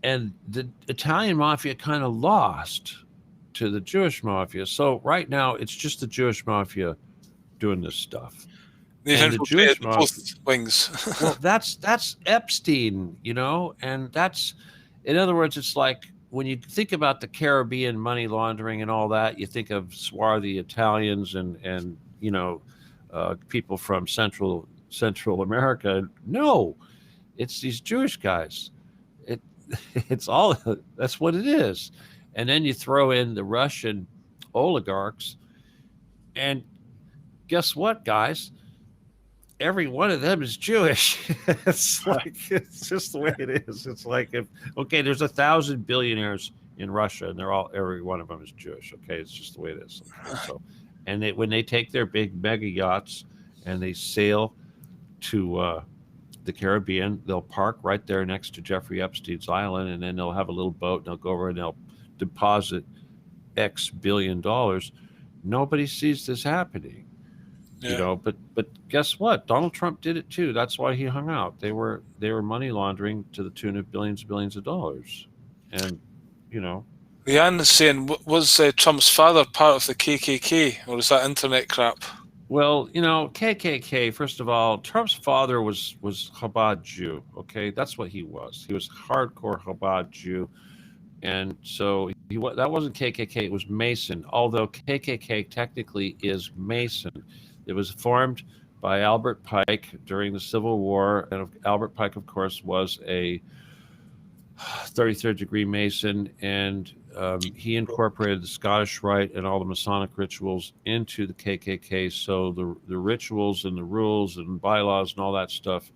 the Italian mafia kind of lost to the Jewish mafia. So right now, it's just the Jewish mafia doing this stuff, They've and the infiltrated Jewish both mafia. wings. Well, that's Epstein, and that's, in other words, it's like when you think about the Caribbean money laundering and all that, you think of swarthy Italians and people from Central America. No, it's these Jewish guys. It it's all that's what it is, and then you throw in the Russian oligarchs, and guess what, guys? Every one of them is Jewish. It's just the way it is. It's like if okay, there's 1,000 billionaires in Russia, and every one of them is Jewish. Okay, it's just the way it is. Okay, so, and when they take their big mega yachts and they sail to the Caribbean, they'll park right there next to Jeffrey Epstein's island, and then they'll have a little boat, and they'll go over and they'll deposit X billion dollars. Nobody sees this happening. Yeah. But guess what? Donald Trump did it too. That's why he hung out. They were money laundering to the tune of billions of dollars, and you know Leanne is saying, was Trump's father part of the KKK, or is that internet crap? well, KKK. First of all, Trump's father was Chabad Jew. Okay, that's what he was. He was hardcore Chabad Jew, and so that wasn't KKK. It was Mason. Although KKK technically is Mason, it was formed by Albert Pike during the Civil War, and Albert Pike, of course, was a 33rd degree Mason, and he incorporated the Scottish Rite and all the Masonic rituals into the KKK. So the rituals and the rules and bylaws and all that stuff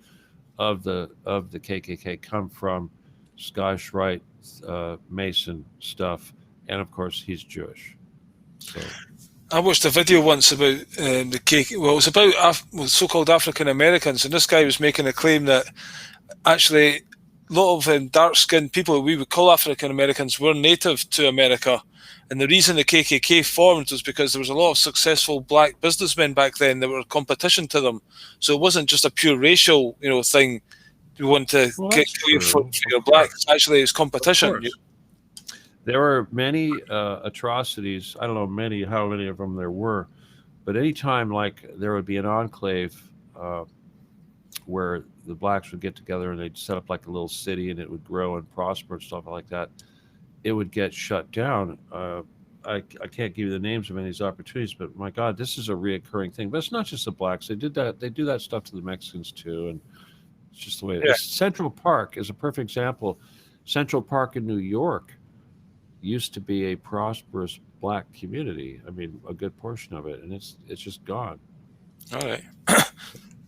of the KKK come from Scottish Rite, Mason stuff, and of course he's Jewish. So I watched a video once about the KKK. Well, it was about so-called African Americans, and this guy was making a claim that actually a lot of dark-skinned people we would call African Americans were native to America, and the reason the KKK formed was because there was a lot of successful black businessmen back then that were competition to them. So it wasn't just a pure racial, thing. You want to kill you for your black. Actually, it's competition. There were many atrocities. I don't know how many of them there were, but anytime like there would be an enclave where the blacks would get together and they'd set up like a little city and it would grow and prosper and stuff like that, it would get shut down. I can't give you the names of any of these opportunities, but my God, this is a reoccurring thing. But it's not just the blacks. They did that. They do that stuff to the Mexicans too, and it's just the way it Yeah. is. Central Park is a perfect example. Central Park in New York used to be a prosperous black community. I mean, a good portion of it, and it's just gone. All right.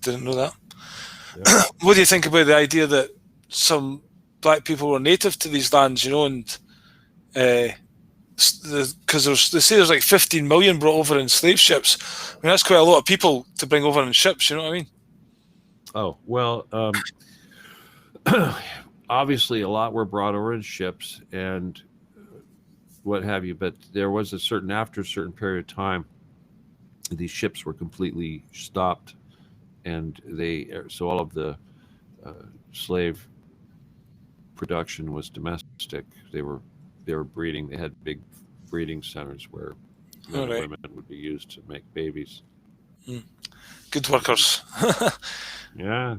Didn't know that. Yeah. What do you think about the idea that some black people were native to these lands, and because they say there's like 15 million brought over in slave ships. I mean, that's quite a lot of people to bring over in ships, you know what I mean? Oh, well, obviously a lot were brought over in ships and what have you, but there was after a certain period of time, these ships were completely stopped, and so all of the slave production was domestic. They were breeding. They had big breeding centers where men and women would be used to make babies. Good workers. Yeah.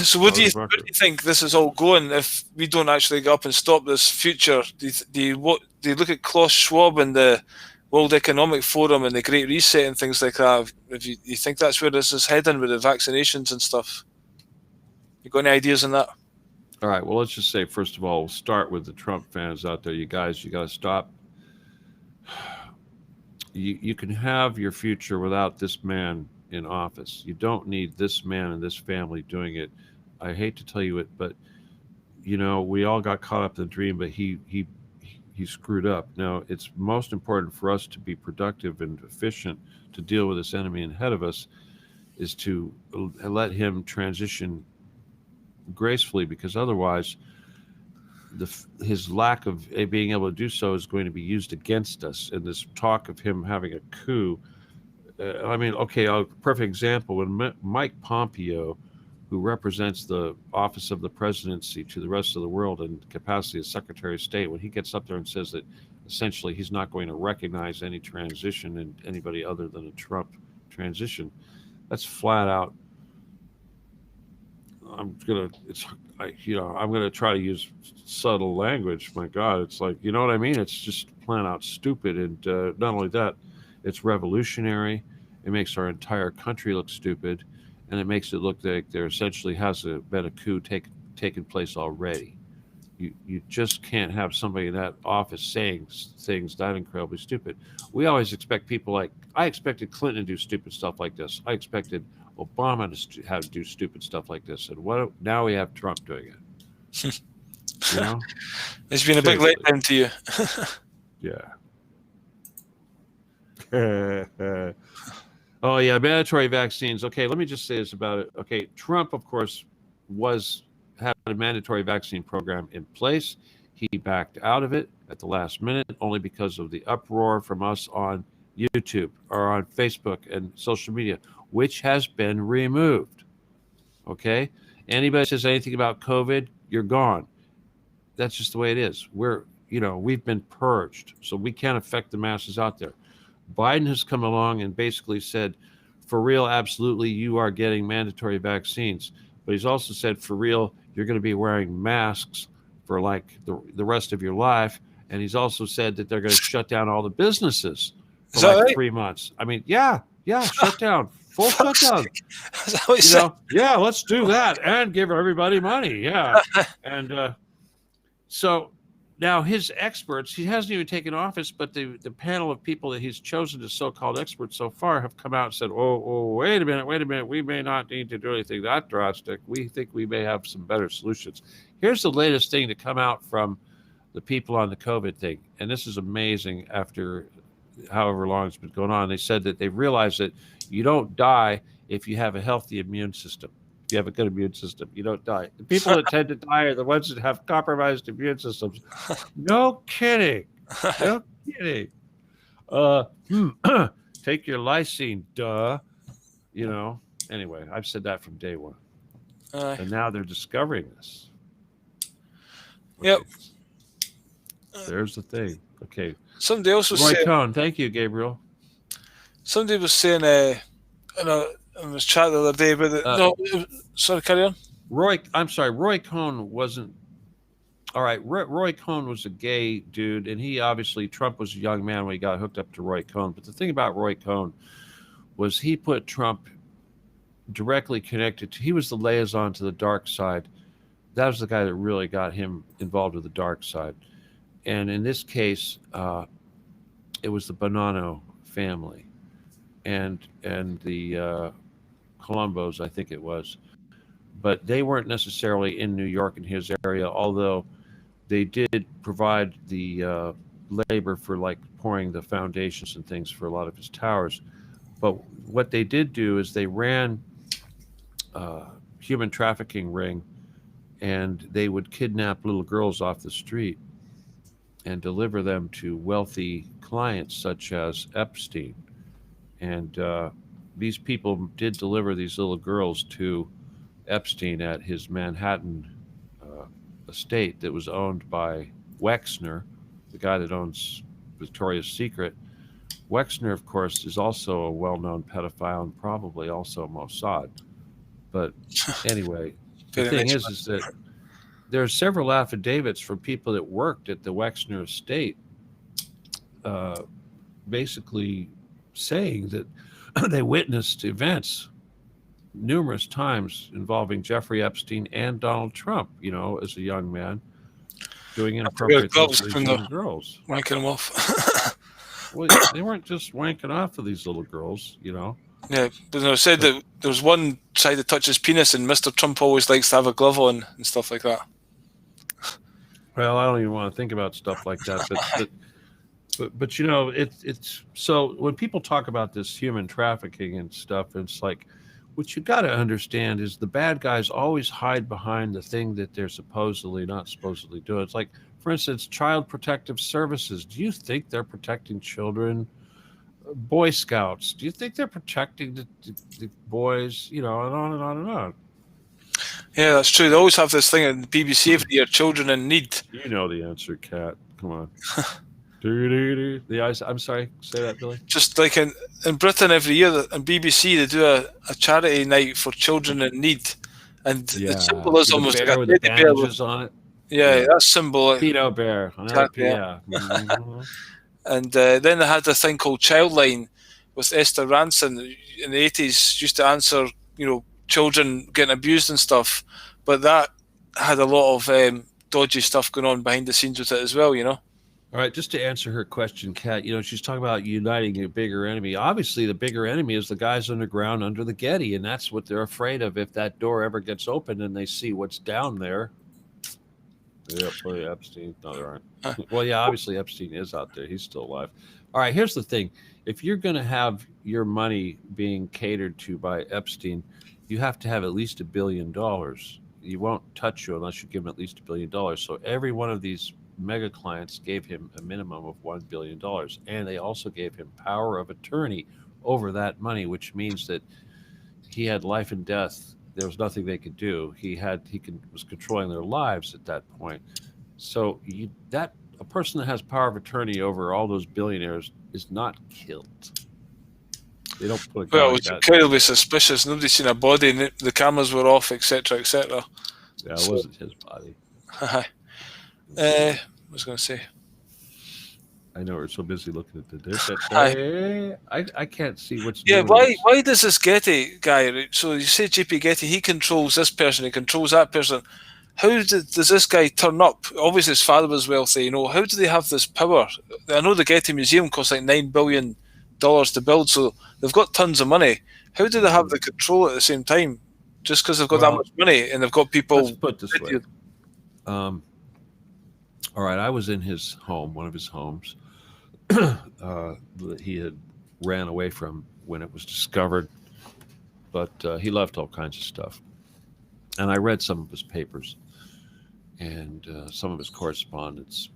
So what do you think this is all going if we don't actually get up and stop this future? Do you look at Klaus Schwab and the World Economic Forum and the Great Reset and things like that? If you think that's where this is heading with the vaccinations and stuff? You got any ideas on that? All right. Well, let's just say, first of all, we'll start with the Trump fans out there. You guys, you got to stop. You can have your future without this man in office. You don't need this man and this family doing it. I hate to tell you it, but we all got caught up in the dream, but he screwed up. Now, it's most important for us to be productive and efficient to deal with this enemy ahead of us is to let him transition gracefully, because otherwise his lack of being able to do so is going to be used against us. And this talk of him having a coup, a perfect example, when Mike Pompeo, who represents the office of the presidency to the rest of the world in capacity as Secretary of State, when he gets up there and says that essentially he's not going to recognize any transition in anybody other than a Trump transition, that's flat out. I'm gonna try to use subtle language. My God, it's like, you know what I mean? It's just plain out stupid, and not only that, it's revolutionary. It makes our entire country look stupid, and it makes it look like there essentially has been a coup taken place already. You just can't have somebody in that office saying things that incredibly stupid. We always expect people I expected Clinton to do stupid stuff like this. I expected Obama to have to do stupid stuff like this, and now we have Trump doing it. It's been a big letdown to you. Yeah. Oh yeah, mandatory vaccines. Okay, let me just say this about it. Okay, Trump, of course, had a mandatory vaccine program in place. He backed out of it at the last minute only because of the uproar from us on YouTube or on Facebook and social media, which has been removed. Okay? Anybody says anything about COVID, you're gone. That's just the way it is. We've been purged, so we can't affect the masses out there. Biden has come along and basically said, for real, absolutely, you are getting mandatory vaccines. But he's also said, for real, you're going to be wearing masks for like the rest of your life. And he's also said that they're going to shut down all the businesses for like 3 months. I mean, yeah, shut down, full shutdown. Yeah, let's do that and give everybody money. Yeah. And so now his experts, he hasn't even taken office, but the panel of people that he's chosen as so-called experts so far have come out and said, oh, wait a minute. We may not need to do anything that drastic. We think we may have some better solutions. Here's the latest thing to come out from the people on the COVID thing. And this is amazing after however long it's been going on. They said that they've realized that you don't die if you have a healthy immune system. If you have a good immune system, you don't die. The people that tend to die are the ones that have compromised immune systems. No kidding. No kidding. Take your lysine, duh. Anyway, I've said that from day one. And now they're discovering this. Okay. Yep. There's the thing. Okay. Somebody else was Roy saying. Cohn, thank you, Gabriel. Somebody was saying, I was chatting the other day about it. No, sorry, carry on. Roy Cohn wasn't All right, Roy Cohn was a gay dude, and he obviously Trump was a young man when he got hooked up to Roy Cohn. But the thing about Roy Cohn was he put Trump directly connected to. He was the liaison to the dark side. That was the guy that really got him involved with the dark side. And in this case, it was the Bonanno family, and the Colombos, I think it was. But they weren't necessarily in New York in his area, although they did provide the labor for like pouring the foundations and things for a lot of his towers. But what they did do is they ran a human trafficking ring, and they would kidnap little girls off the street and deliver them to wealthy clients such as Epstein. And these people did deliver these little girls to Epstein at his Manhattan uh, estate that was owned by Wexner, the guy that owns Victoria's Secret. Wexner, of course, is also a well known pedophile and probably also Mossad. But anyway, the Very thing nice is that there are several affidavits from people that worked at the Wexner estate, uh, basically saying that they witnessed events numerous times involving Jeffrey Epstein and Donald Trump, as a young man, doing wear inappropriate things gloves to these when they're young girls. wanking them off. Well, they weren't just wanking off of these little girls. Yeah, but I said But that there was one side that touches penis, and Mr. Trump always likes to have a glove on and stuff like that. well, I don't even want to think about stuff like that. But it's so when people talk about this human trafficking and stuff, it's like what you got to understand is the bad guys always hide behind the thing that they're supposedly not supposedly doing. It's like, for instance, Child Protective Services. Do you think they're protecting children? Boy Scouts. Do you think they're protecting the boys? And on and on and on. Yeah, that's true. They always have this thing in the BBC for your children in need. You know the answer, Cat. Come on. Do. The eyes. I'm sorry. Say that, Billy. Just like in Britain every year on BBC, they do a charity night for children in need. And the Yeah. symbolism The was like bear a with the teddy bear with, bandages on it. yeah, Yeah. that symbol. Pedo bear. Another Cat, yeah. yeah. Mhm. And then they had a thing called Childline with Esther Ranson in the 80s, used to answer, children getting abused and stuff. But that had a lot of dodgy stuff going on behind the scenes with it as well. All right, just to answer her question, Kat, she's talking about uniting a bigger enemy. Obviously, the bigger enemy is the guys underground under the Getty, and that's what they're afraid of. If that door ever gets open and they see what's down there, yeah, play Epstein. No, there aren't. Well, yeah, obviously Epstein is out there. He's still alive. All right, here's the thing: if you're going to have your money being catered to by Epstein, you have to have at least $1 billion. You won't touch you unless you give him at least $1 billion. So every one of these mega clients gave him a minimum of $1 billion, and they also gave him power of attorney over that money, which means that he had life and death. There was nothing they could do. Was controlling their lives at that point. So that a person that has power of attorney over all those billionaires is not killed. They don't put a guy Well, it like was that. incredibly suspicious. Nobody seen a body, and the cameras were off, etc., etc. Yeah, it So, wasn't his body. I was going to say. I know we're so busy looking at the dish. Aye. I can't see what's Yeah, new. why does this Getty guy, right, so you say JP Getty, he controls this person, he controls that person. Does this guy turn up? Obviously his father was wealthy, how do they have this power? I know the Getty Museum costs like $9 billion to build, so they've got tons of money. How do they have the control at the same time? Just because they've got that much money and they've got people... Let's put it this way. All right, I was in his home, one of his homes, that he had ran away from when it was discovered, but he left all kinds of stuff. And I read some of his papers and some of his correspondence.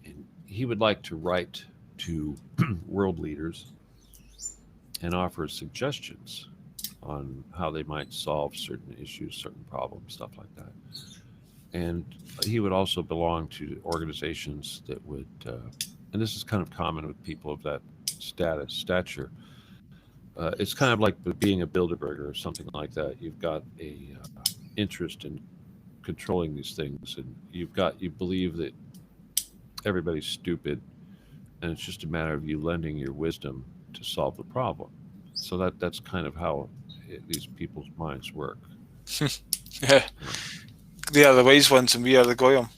And he would like to write to world leaders and offer suggestions on how they might solve certain issues, certain problems, stuff like that. And he would also belong to organizations that would, and this is kind of common with people of that stature. It's kind of like being a Bilderberger or something like that. You've got a interest in controlling these things, and you believe that everybody's stupid, and it's just a matter of you lending your wisdom to solve the problem. So that's kind of how these people's minds work. Yeah, they are the wise ones, and we are the goyim.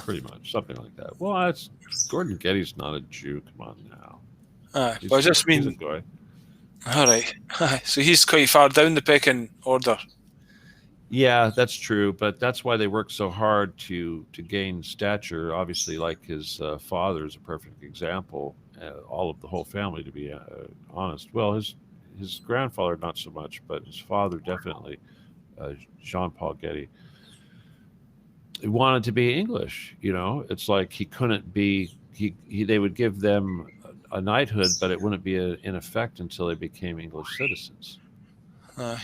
Pretty much something like that. Well, it's Gordon Getty's not a Jew. Come on now, But I just he's a mean, guy. all right. So he's quite far down the pecking order. Yeah, that's true, but that's why they work so hard to gain stature. Obviously, like his father is a perfect example. All of the whole family, to be honest. Well, his grandfather not so much, but his father definitely, Jean Paul Getty. He wanted to be English. It's like he couldn't be. They would give them a knighthood, but it wouldn't be in effect until they became English citizens. Uh,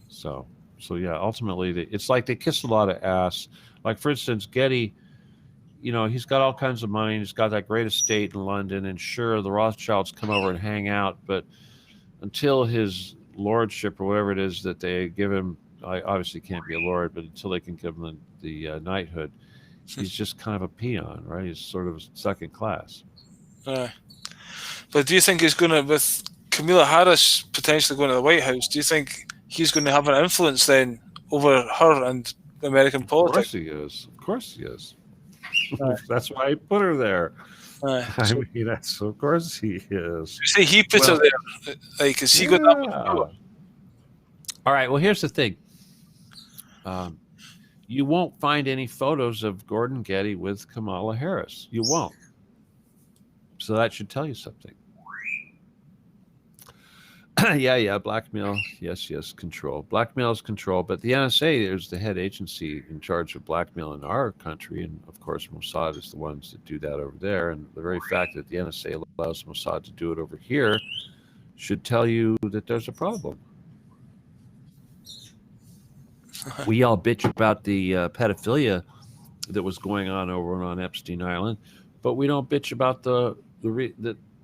So yeah, ultimately, it's like they kiss a lot of ass. Like, for instance, Getty, he's got all kinds of money. He's got that great estate in London, and sure, the Rothschilds come over and hang out, but until his lordship or whatever it is that they give him, I obviously can't be a lord, but until they can give him the knighthood, he's just kind of a peon, right? He's sort of second class. But do you think he's going to, with Kamala Harris potentially going to the White House, do you think he's going to have an influence then over her and American politics? Of course he is. That's why I put her there. I mean, of course he is. You say he put her there. Like, is he going to? All right. Well, here's the thing. You won't find any photos of Gordon Getty with Kamala Harris. You won't. So that should tell you something. Yeah, blackmail. Yes, control. Blackmail is control, but the NSA is the head agency in charge of blackmail in our country, and of course Mossad is the ones that do that over there, and the very fact that the NSA allows Mossad to do it over here should tell you that there's a problem. We all bitch about the pedophilia that was going on over on Epstein Island, but we don't bitch about the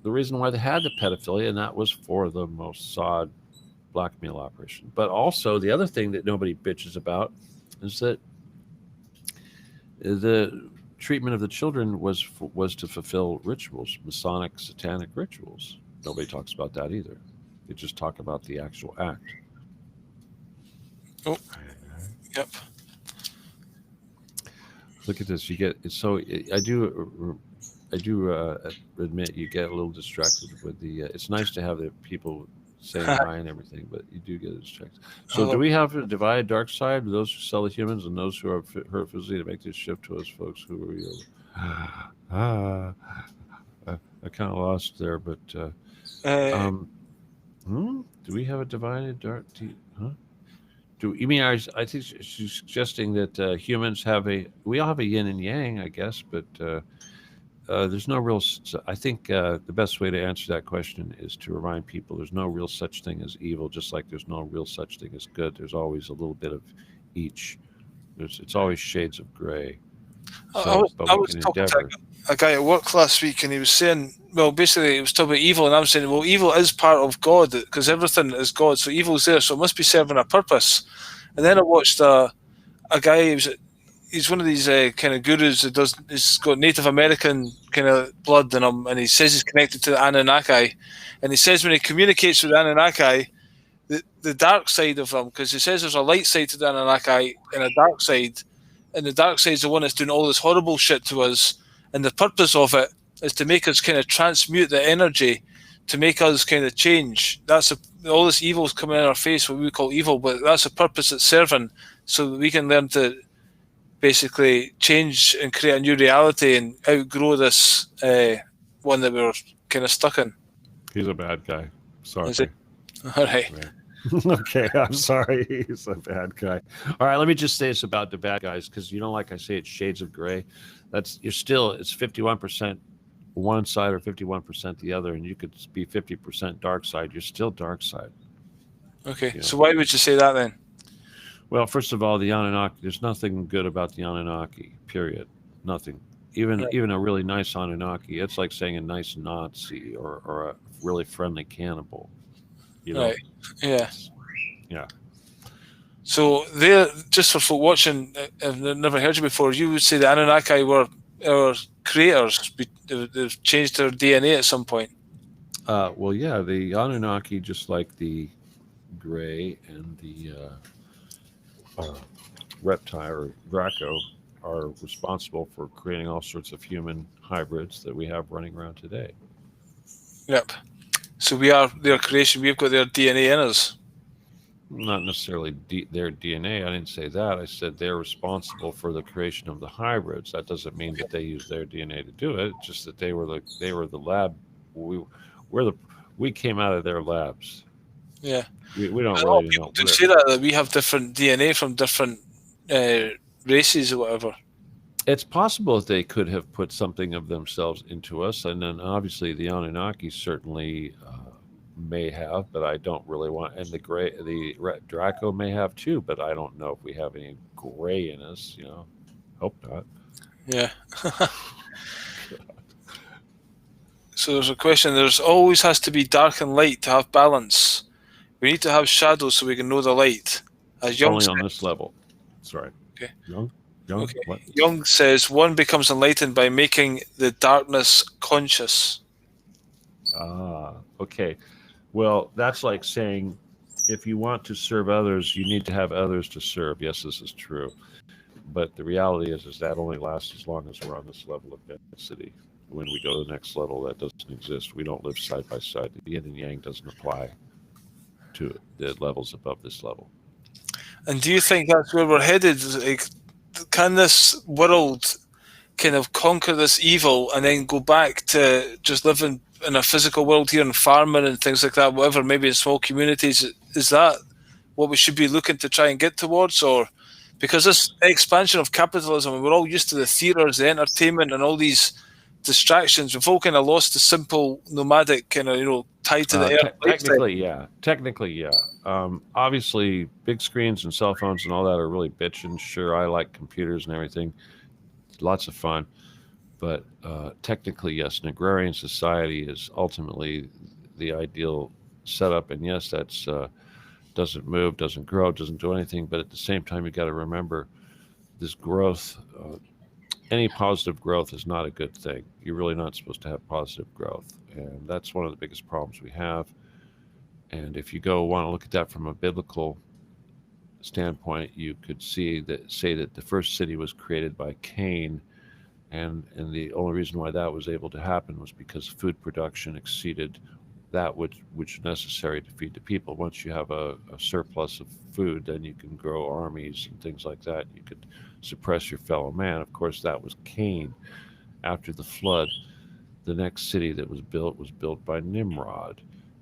reason why they had the pedophilia, and that was for the Mossad blackmail operation. But also, the other thing that nobody bitches about is that the treatment of the children was to fulfill rituals, Masonic satanic rituals. Nobody talks about that either. They just talk about the actual act. Oh, yep. Look at this. You get so I do admit you get a little distracted with the. It's nice to have the people saying hi and everything, but you do get distracted. So, do we have a divided dark side? Those who sell the humans and those who are hurt physically to make this shift to us, folks who are real. I kind of lost there, but do we have a divided dark? Do you mean I think she's suggesting that humans we all have a yin and yang, I guess, but there's no real. I think the best way to answer that question is to remind people there's no real such thing as evil, just like there's no real such thing as good. There's always a little bit of each. It's always shades of gray. So, I was talking to a guy at work last week, and he was saying, well, basically, he was talking about evil, and I'm saying, well, evil is part of God, because everything is God, so evil's there, so it must be serving a purpose. And then I watched a guy, he's one of these kind of gurus that he's got Native American kind of blood in him, and he says he's connected to the Anunnaki, and he says when he communicates with the Anunnaki, the dark side of them, because he says there's a light side to the Anunnaki and a dark side, and the dark side is the one that's doing all this horrible shit to us, and the purpose of it is to make us kind of transmute the energy, to make us kind of change. All this evil is coming in our face, what we call evil, but that's the purpose it's serving, so that we can learn to basically change and create a new reality and outgrow this one that we were kind of stuck in. He's a bad guy. Sorry. All right. Okay, I'm sorry. He's a bad guy. All right, let me just say this about the bad guys, because like I say, it's shades of gray. It's 51% one side or 51% the other, and you could be 50% dark side. You're still dark side. Okay, so why would you say that then? Well, first of all, the Anunnaki, there's nothing good about the Anunnaki, period. Nothing. Even a really nice Anunnaki, it's like saying a nice Nazi or a really friendly cannibal. Right. Yeah. Yeah. So they're just for folk watching. I've never heard you before. You would say the Anunnaki were our creators. They've changed their DNA at some point. Well, yeah, the Anunnaki, just like the Gray and the uh, reptile or Draco, are responsible for creating all sorts of human hybrids that we have running around today. Yep. So we are their creation. We've got their DNA in us. Not necessarily their DNA. I didn't say that. I said they're responsible for the creation of the hybrids. That doesn't mean that they use their DNA to do it. It's just that they were the lab. We we're the we came out of their labs. Yeah. We don't A lot of really people know do where. say that we have different DNA from different races or whatever. It's possible that they could have put something of themselves into us, and then obviously the Anunnaki certainly may have, but I don't really want. And Draco may have too, but I don't know if we have any gray in us. Hope not. Yeah. So there's a question. There's always has to be dark and light to have balance. We need to have shadows so we can know the light. As Young Only says, on this level. Sorry. okay. Young. Okay. What? Young says one becomes enlightened by making the darkness conscious. Okay. Well, that's like saying if you want to serve others, you need to have others to serve. Yes, this is true. But the reality is that only lasts as long as we're on this level of density. When we go to the next level, that doesn't exist. We don't live side by side. The yin and yang doesn't apply to the levels above this level. And do you think that's where we're headed? Like, can this world kind of conquer this evil and then go back to just living in a physical world here and farming and things like that, whatever, maybe in small communities? Is that what we should be looking to try and get towards? Or because this expansion of capitalism, and we're all used to the theatres, the entertainment, and all these distractions, we've all kind of lost the simple nomadic kind of, tied to the earth lifestyle. Technically, yeah. Obviously, big screens and cell phones and all that are really bitching. Sure, I like computers and everything. Lots of fun. But technically, yes, an agrarian society is ultimately the ideal setup. And yes, that's doesn't move, doesn't grow, doesn't do anything. But at the same time, you got to remember this growth. Any positive growth is not a good thing. You're really not supposed to have positive growth. And that's one of the biggest problems we have. And if you want to look at that from a biblical standpoint, you could say that the first city was created by Cain, and the only reason why that was able to happen was because food production exceeded that which was necessary to feed the people. Once you have a surplus of food, then you can grow armies and things like that. You could suppress your fellow man. Of course, that was Cain. After the flood, the next city that was built by Nimrod.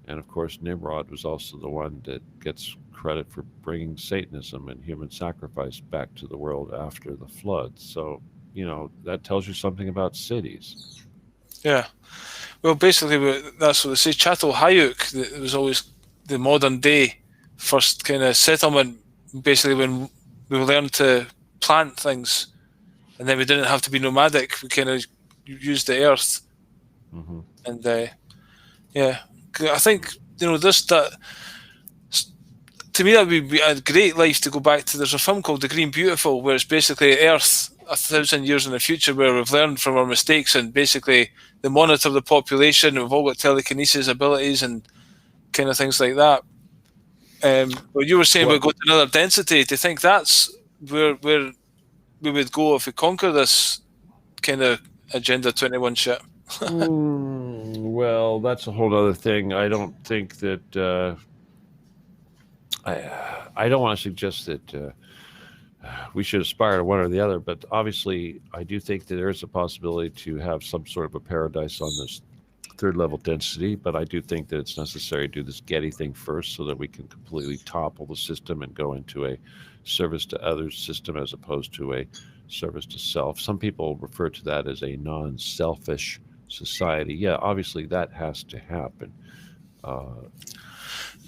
And of course, Nimrod was also the one that gets credit for bringing Satanism and human sacrifice back to the world after the flood. So, that tells you something about cities. Yeah. Well, basically, that's what they say. Çatalhöyük, it was always the modern day first kind of settlement, basically, when we learned to plant things. And then we didn't have to be nomadic. We kind of used the earth. Mm-hmm. And, yeah. I think, that to me, that would be a great life to go back to. There's a film called The Green Beautiful, where it's basically Earth 1,000 years in the future, where we've learned from our mistakes and basically they monitor the population. We've all got telekinesis abilities and kind of things like that. But you were saying we'll go to another density. Do you think that's where we would go if we conquer this kind of Agenda 21 shit? Well, that's a whole other thing. I don't think that I don't want to suggest that we should aspire to one or the other, but obviously I do think that there is a possibility to have some sort of a paradise on this third level density, but I do think that it's necessary to do this Getty thing first so that we can completely topple the system and go into a service to others system as opposed to a service to self. Some people refer to that as a non-selfish society. Yeah, obviously that has to happen.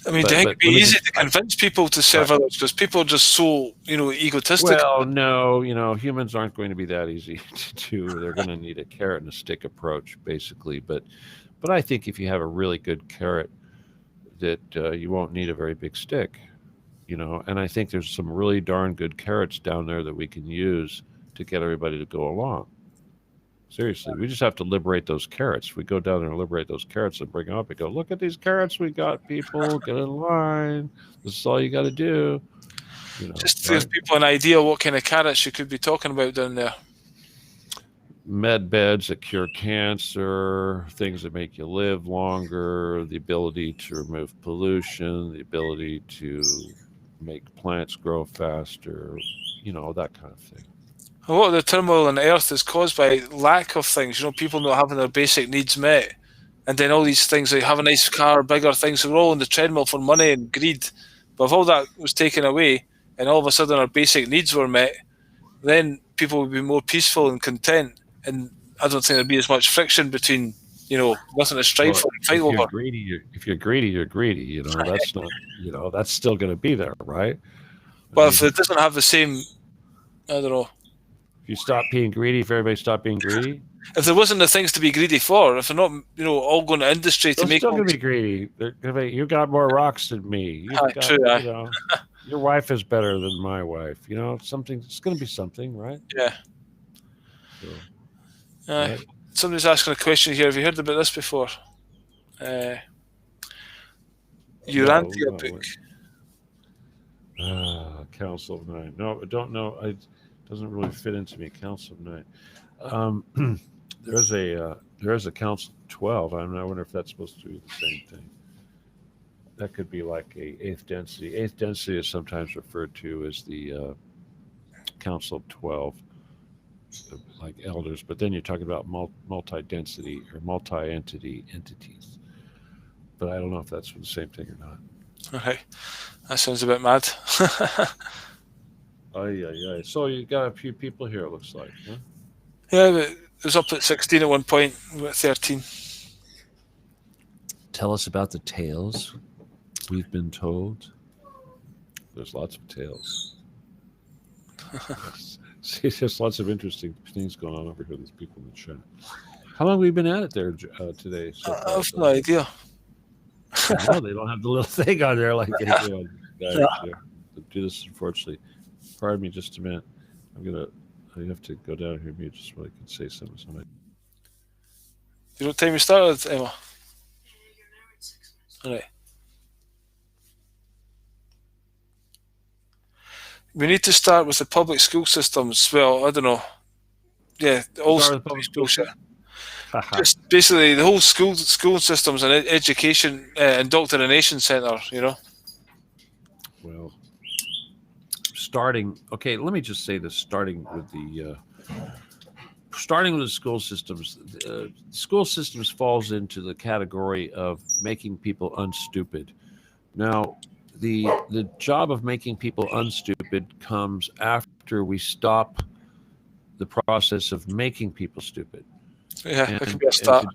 I mean, do you think it'd be easy to convince people to serve others because people are just so, egotistic? Well, no, humans aren't going to be that easy to do. They're going to need a carrot and a stick approach, basically. But I think if you have a really good carrot, that you won't need a very big stick. And I think there's some really darn good carrots down there that we can use to get everybody to go along. Seriously, we just have to liberate those carrots. We go down there and liberate those carrots and bring them up and go, look at these carrots we got, people. Get in line. This is all you got to do. Just to give people an idea what kind of carrots you could be talking about down there. Med beds that cure cancer, things that make you live longer, the ability to remove pollution, the ability to make plants grow faster, that kind of thing. A lot of the turmoil on the earth is caused by lack of things. People not having their basic needs met. And then all these things, like have a nice car, bigger things, we're all on the treadmill for money and greed. But if all that was taken away and all of a sudden our basic needs were met, then people would be more peaceful and content. And I don't think there'd be as much friction between, nothing to strive for and fight over. If you're greedy, you're greedy. That's not, that's still going to be there, right? But if it doesn't have the same, I don't know. If you stop being greedy, if everybody stopped being greedy, if there wasn't the things to be greedy for, if they're not, all going to industry to make, still going to be greedy. They're going to be, you got more rocks than me. True. Your wife is better than my wife. Something. It's going to be something, right? Yeah. So, right. Somebody's asking a question here. Have you heard about this before? Urantia book. Council of Nine. No, I don't know. It doesn't really fit into me. Council of Nine. There is a Council of 12. I wonder if that's supposed to be the same thing. That could be like a eighth density. Eighth density is sometimes referred to as the Council of 12, like elders. But then you're talking about multi-density or multi-entity entities. But I don't know if that's the same thing or not. Okay, that sounds a bit mad. Yeah. So you got a few people here, it looks like, huh? Yeah, but it was up at 16 at one point. We're at 13. Tell us about the tales we've been told. There's lots of tales. See, there's lots of interesting things going on over here. There's people in the chat. How long have we been at it there today? So I have no idea. No, they don't have the little thing on there like they do. Do this, unfortunately. Pardon me just a minute. I have to go down here and mute just so I can say something. You know what time we started, Emma? All right. We need to start with the public school systems. Well, I don't know. Yeah, all bullshit. Just basically the whole school systems and education indoctrination center. Well, let me just say this. Starting with the school systems falls into the category of making people unstupid. Now, the job of making people unstupid comes after we stop the process of making people stupid. Yeah, that can be a start.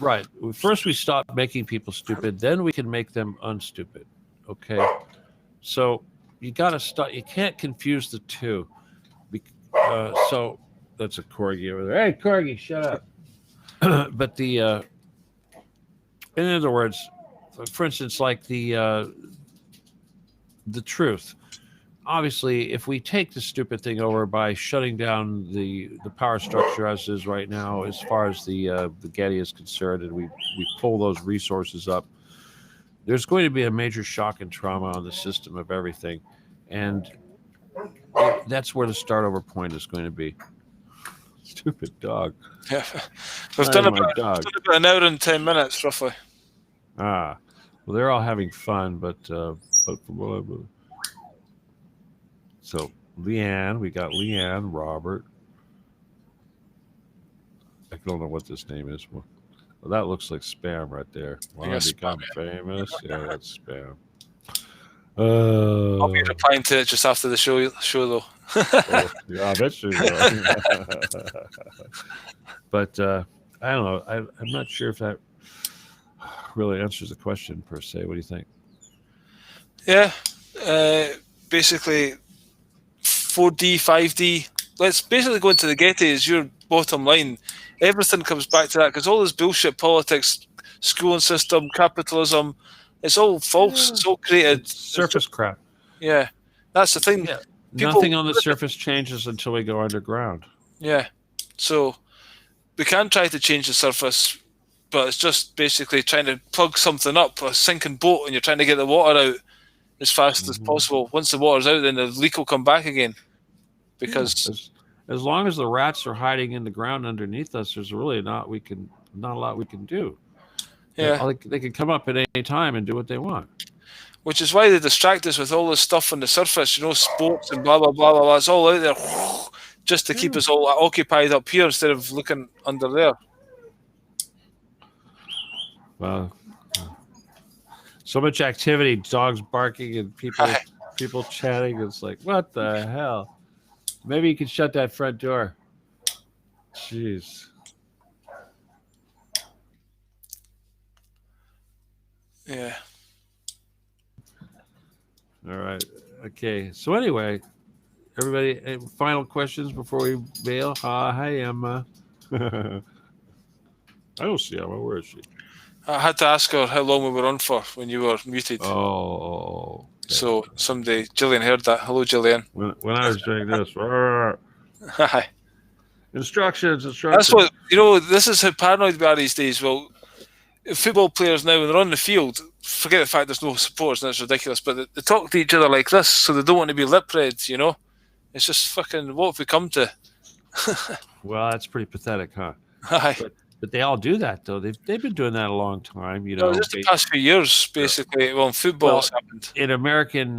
Right. First, we stop making people stupid. Then we can make them unstupid. Okay. So you got to stop. You can't confuse the two. So that's a corgi over there. Hey, corgi, shut up. But in other words, for instance, like the truth. Obviously, if we take the stupid thing over by shutting down the power structure as is right now, as far as the Getty is concerned, and we pull those resources up, there's going to be a major shock and trauma on the system of everything, and that's where the start over point is going to be. Stupid dog. Yeah, we've done about an hour and 10 minutes roughly. Well, they're all having fun, but so Leanne, we got Leanne, Robert. I don't know what this name is. Well, that looks like spam right there. Want to become famous? Yeah, that's spam. I'll be replying to it just after the show though. Yeah, I bet you will. But I don't know. I'm not sure if that really answers the question per se. What do you think? Yeah, basically 4D, 5D. Let's basically go into the Getty as your bottom line. Everything comes back to that because all this bullshit politics, schooling system, capitalism, it's all false. It's all created. It's surface crap. Yeah, that's the thing. Yeah. People, Nothing on the surface changes until we go underground. yeah. So we can try to change the surface, but it's just basically trying to plug something up, a sinking boat, and you're trying to get the water out as fast as Mm-hmm. possible. Once the water's out, then the leak will come back again. Yeah, Because as long as the rats are hiding in the ground underneath us, there's really not a lot we can do. yeah, They can come up at any time and do what they want. which is why they distract us with all this stuff on the surface, sports and blah blah blah blah blah. It's all out there, just to keep Yeah. us all occupied up here instead of looking under there. Well, so much activity, dogs barking and people chatting. It's like, what the hell? Maybe you can shut that front door. Jeez. Yeah. All right. Okay. So anyway, everybody, any final questions before we bail? Hi, Emma. I don't see Emma. Where is she? I had to ask her how long we were on for when you were muted. Oh. Okay. So someday Gillian heard that. Hello, Gillian. When I was doing this, Hi. instructions. That's what This is how paranoid we are these days. Well, football players now, when they're on the field, forget the fact there's no supporters, and that's ridiculous. But they talk to each other like this, so they don't want to be lip read. It's just fucking what have we come to? Well, that's pretty pathetic, huh? Hi. But they all do that though. They've been doing that a long time. Just the past few years, basically. Well, in football, it's happened. In American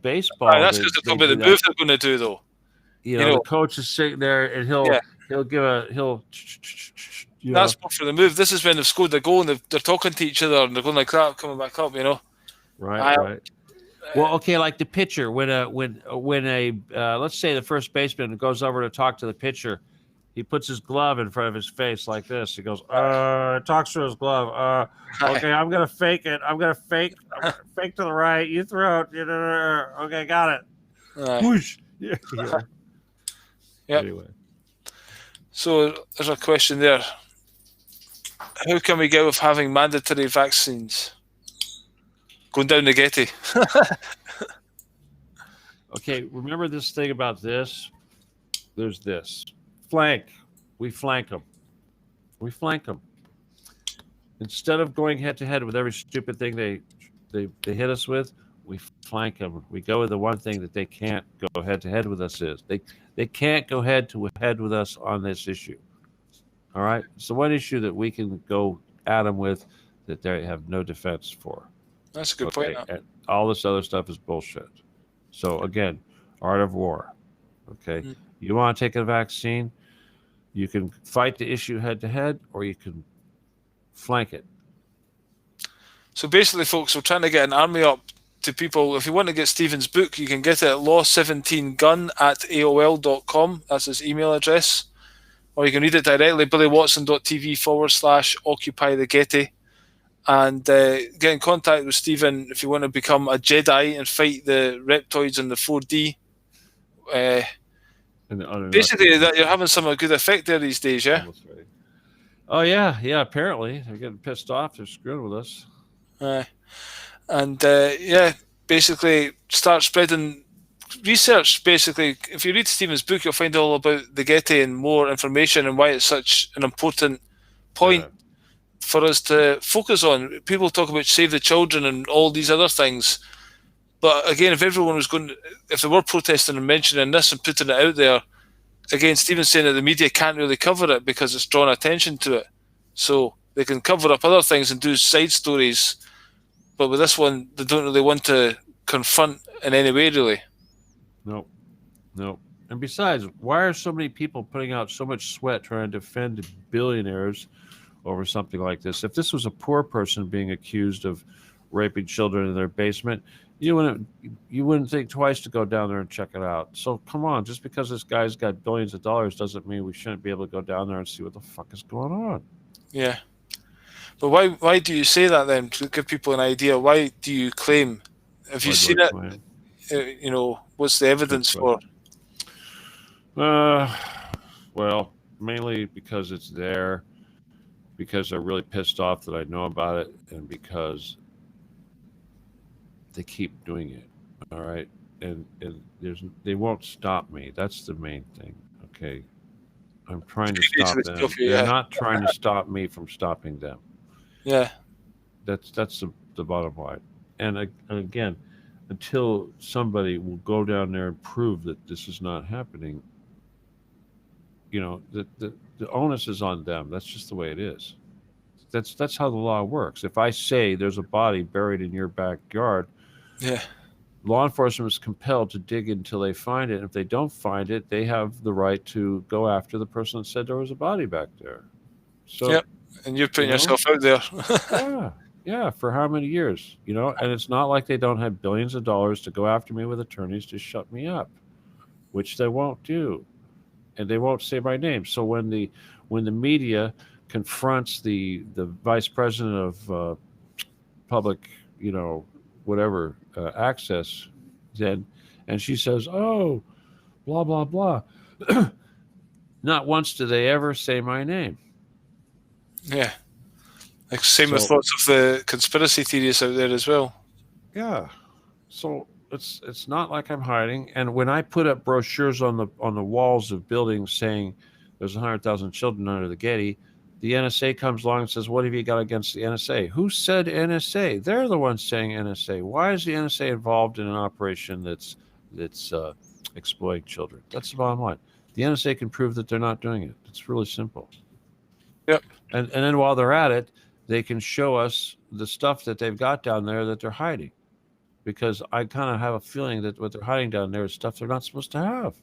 baseball, that's because they're talking about the move they're going to do, though. The coach is sitting there and he'll That's for the move. This is when they've scored a goal and they're talking to each other and they're going like that, coming back up. Right. Well, okay, like the pitcher when a let's say the first baseman goes over to talk to the pitcher, he puts his glove in front of his face like this. He goes, talks through his glove. Okay, I'm gonna fake it. I'm gonna fake to the right. You throw it. Okay, got it. Whoosh. Yeah. Yep. Anyway. So there's a question there. How can we get with having mandatory vaccines? Going down the Getty. Okay, remember this thing about this? There's this. Flank. We flank them. Instead of going head to head with every stupid thing they hit us with, we flank them. We go with the one thing that they can't go head to head with us is. They can't go head to head with us on this issue. All right? It's the one issue that we can go at them with that they have no defense for. That's a good point. And all this other stuff is bullshit. So again, art of war. Okay? You want to take a vaccine, you can fight the issue head to head, or you can flank it. So basically, folks, we're trying to get an army up to people. If you want to get Stephen's book, you can get it at law17gun@aol.com. That's his email address. Or you can read it directly, billywatson.tv/occupy the Getty. And get in contact with Stephen if you want to become a Jedi and fight the reptoids in the 4D. Basically, that you're having some good effect there these days, yeah? Oh, yeah, apparently. They're getting pissed off. They're screwing with us. Basically start spreading research. Basically, if you read Stephen's book, you'll find all about the Getty and more information and why it's such an important point for us to focus on. People talk about Save the Children and all these other things. But again, if everyone was if they were protesting and mentioning this and putting it out there, again, Stephen's saying that the media can't really cover it because it's drawn attention to it. So they can cover up other things and do side stories. But with this one, they don't really want to confront in any way, really. No. And besides, why are so many people putting out so much sweat trying to defend billionaires over something like this? If this was a poor person being accused of raping children in their basement, you wouldn't think twice to go down there and check it out. So come on, just because this guy's got billions of dollars doesn't mean we shouldn't be able to go down there and see what the fuck is going on. Yeah. But why do you say that then? To give people an idea, why do you claim? Have you seen it? What's the evidence for? Well, mainly because it's there, because they're really pissed off that I know about it, and because they keep doing it. All right, and they won't stop me. That's the main thing. Okay, I'm trying to Previous to stop the them. stuff, They're yeah, not trying to stop me from stopping them. yeah, That's the bottom line. And again, until somebody will go down there and prove that this is not happening, the onus is on them. That's just the way it is. That's how the law works. If I say there's a body buried in your backyard, yeah, law enforcement is compelled to dig until they find it. And if they don't find it, they have the right to go after the person that said there was a body back there. So, yep. And you're you putting know, yourself out there. yeah, yeah, for how many years? And it's not like they don't have billions of dollars to go after me with attorneys to shut me up, which they won't do. And they won't say my name. So when the media confronts the vice president of public, whatever access, then and she says, "Oh, blah blah blah," not once do they ever say my name. Yeah, like same with So lots of the conspiracy theories out there as well. yeah, so it's not like I'm hiding. And when I put up brochures on the walls of buildings saying there's 100,000 children under the Getty, the NSA comes along and says, "What have you got against the NSA?" Who said NSA? They're the ones saying NSA. Why is the NSA involved in an operation that's exploiting children? That's the bottom line. The NSA can prove that they're not doing it. It's really simple. Yep. And then while they're at it, they can show us the stuff that they've got down there that they're hiding, because I kind of have a feeling that what they're hiding down there is stuff they're not supposed to have.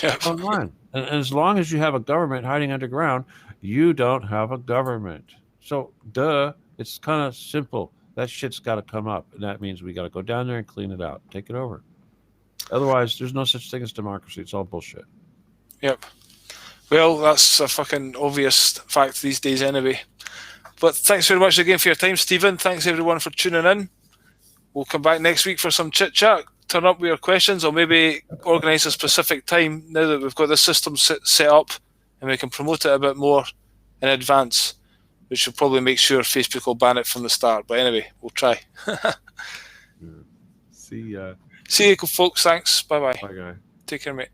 Yep. Bottom line. And as long as you have a government hiding underground, you don't have a government. So, duh, it's kind of simple. That shit's got to come up. And that means we got to go down there and clean it out, take it over. Otherwise, there's no such thing as democracy. It's all bullshit. Yep. Well, that's a fucking obvious fact these days, anyway. But thanks very much again for your time, Stephen. Thanks everyone for tuning in. We'll come back next week for some chit chat. Turn up with your questions, or maybe organise a specific time now that we've got the system set up, and we can promote it a bit more in advance, which will probably make sure Facebook will ban it from the start. But anyway, we'll try. See ya. See you, folks. Thanks. Bye bye. Bye, guy. Take care, mate.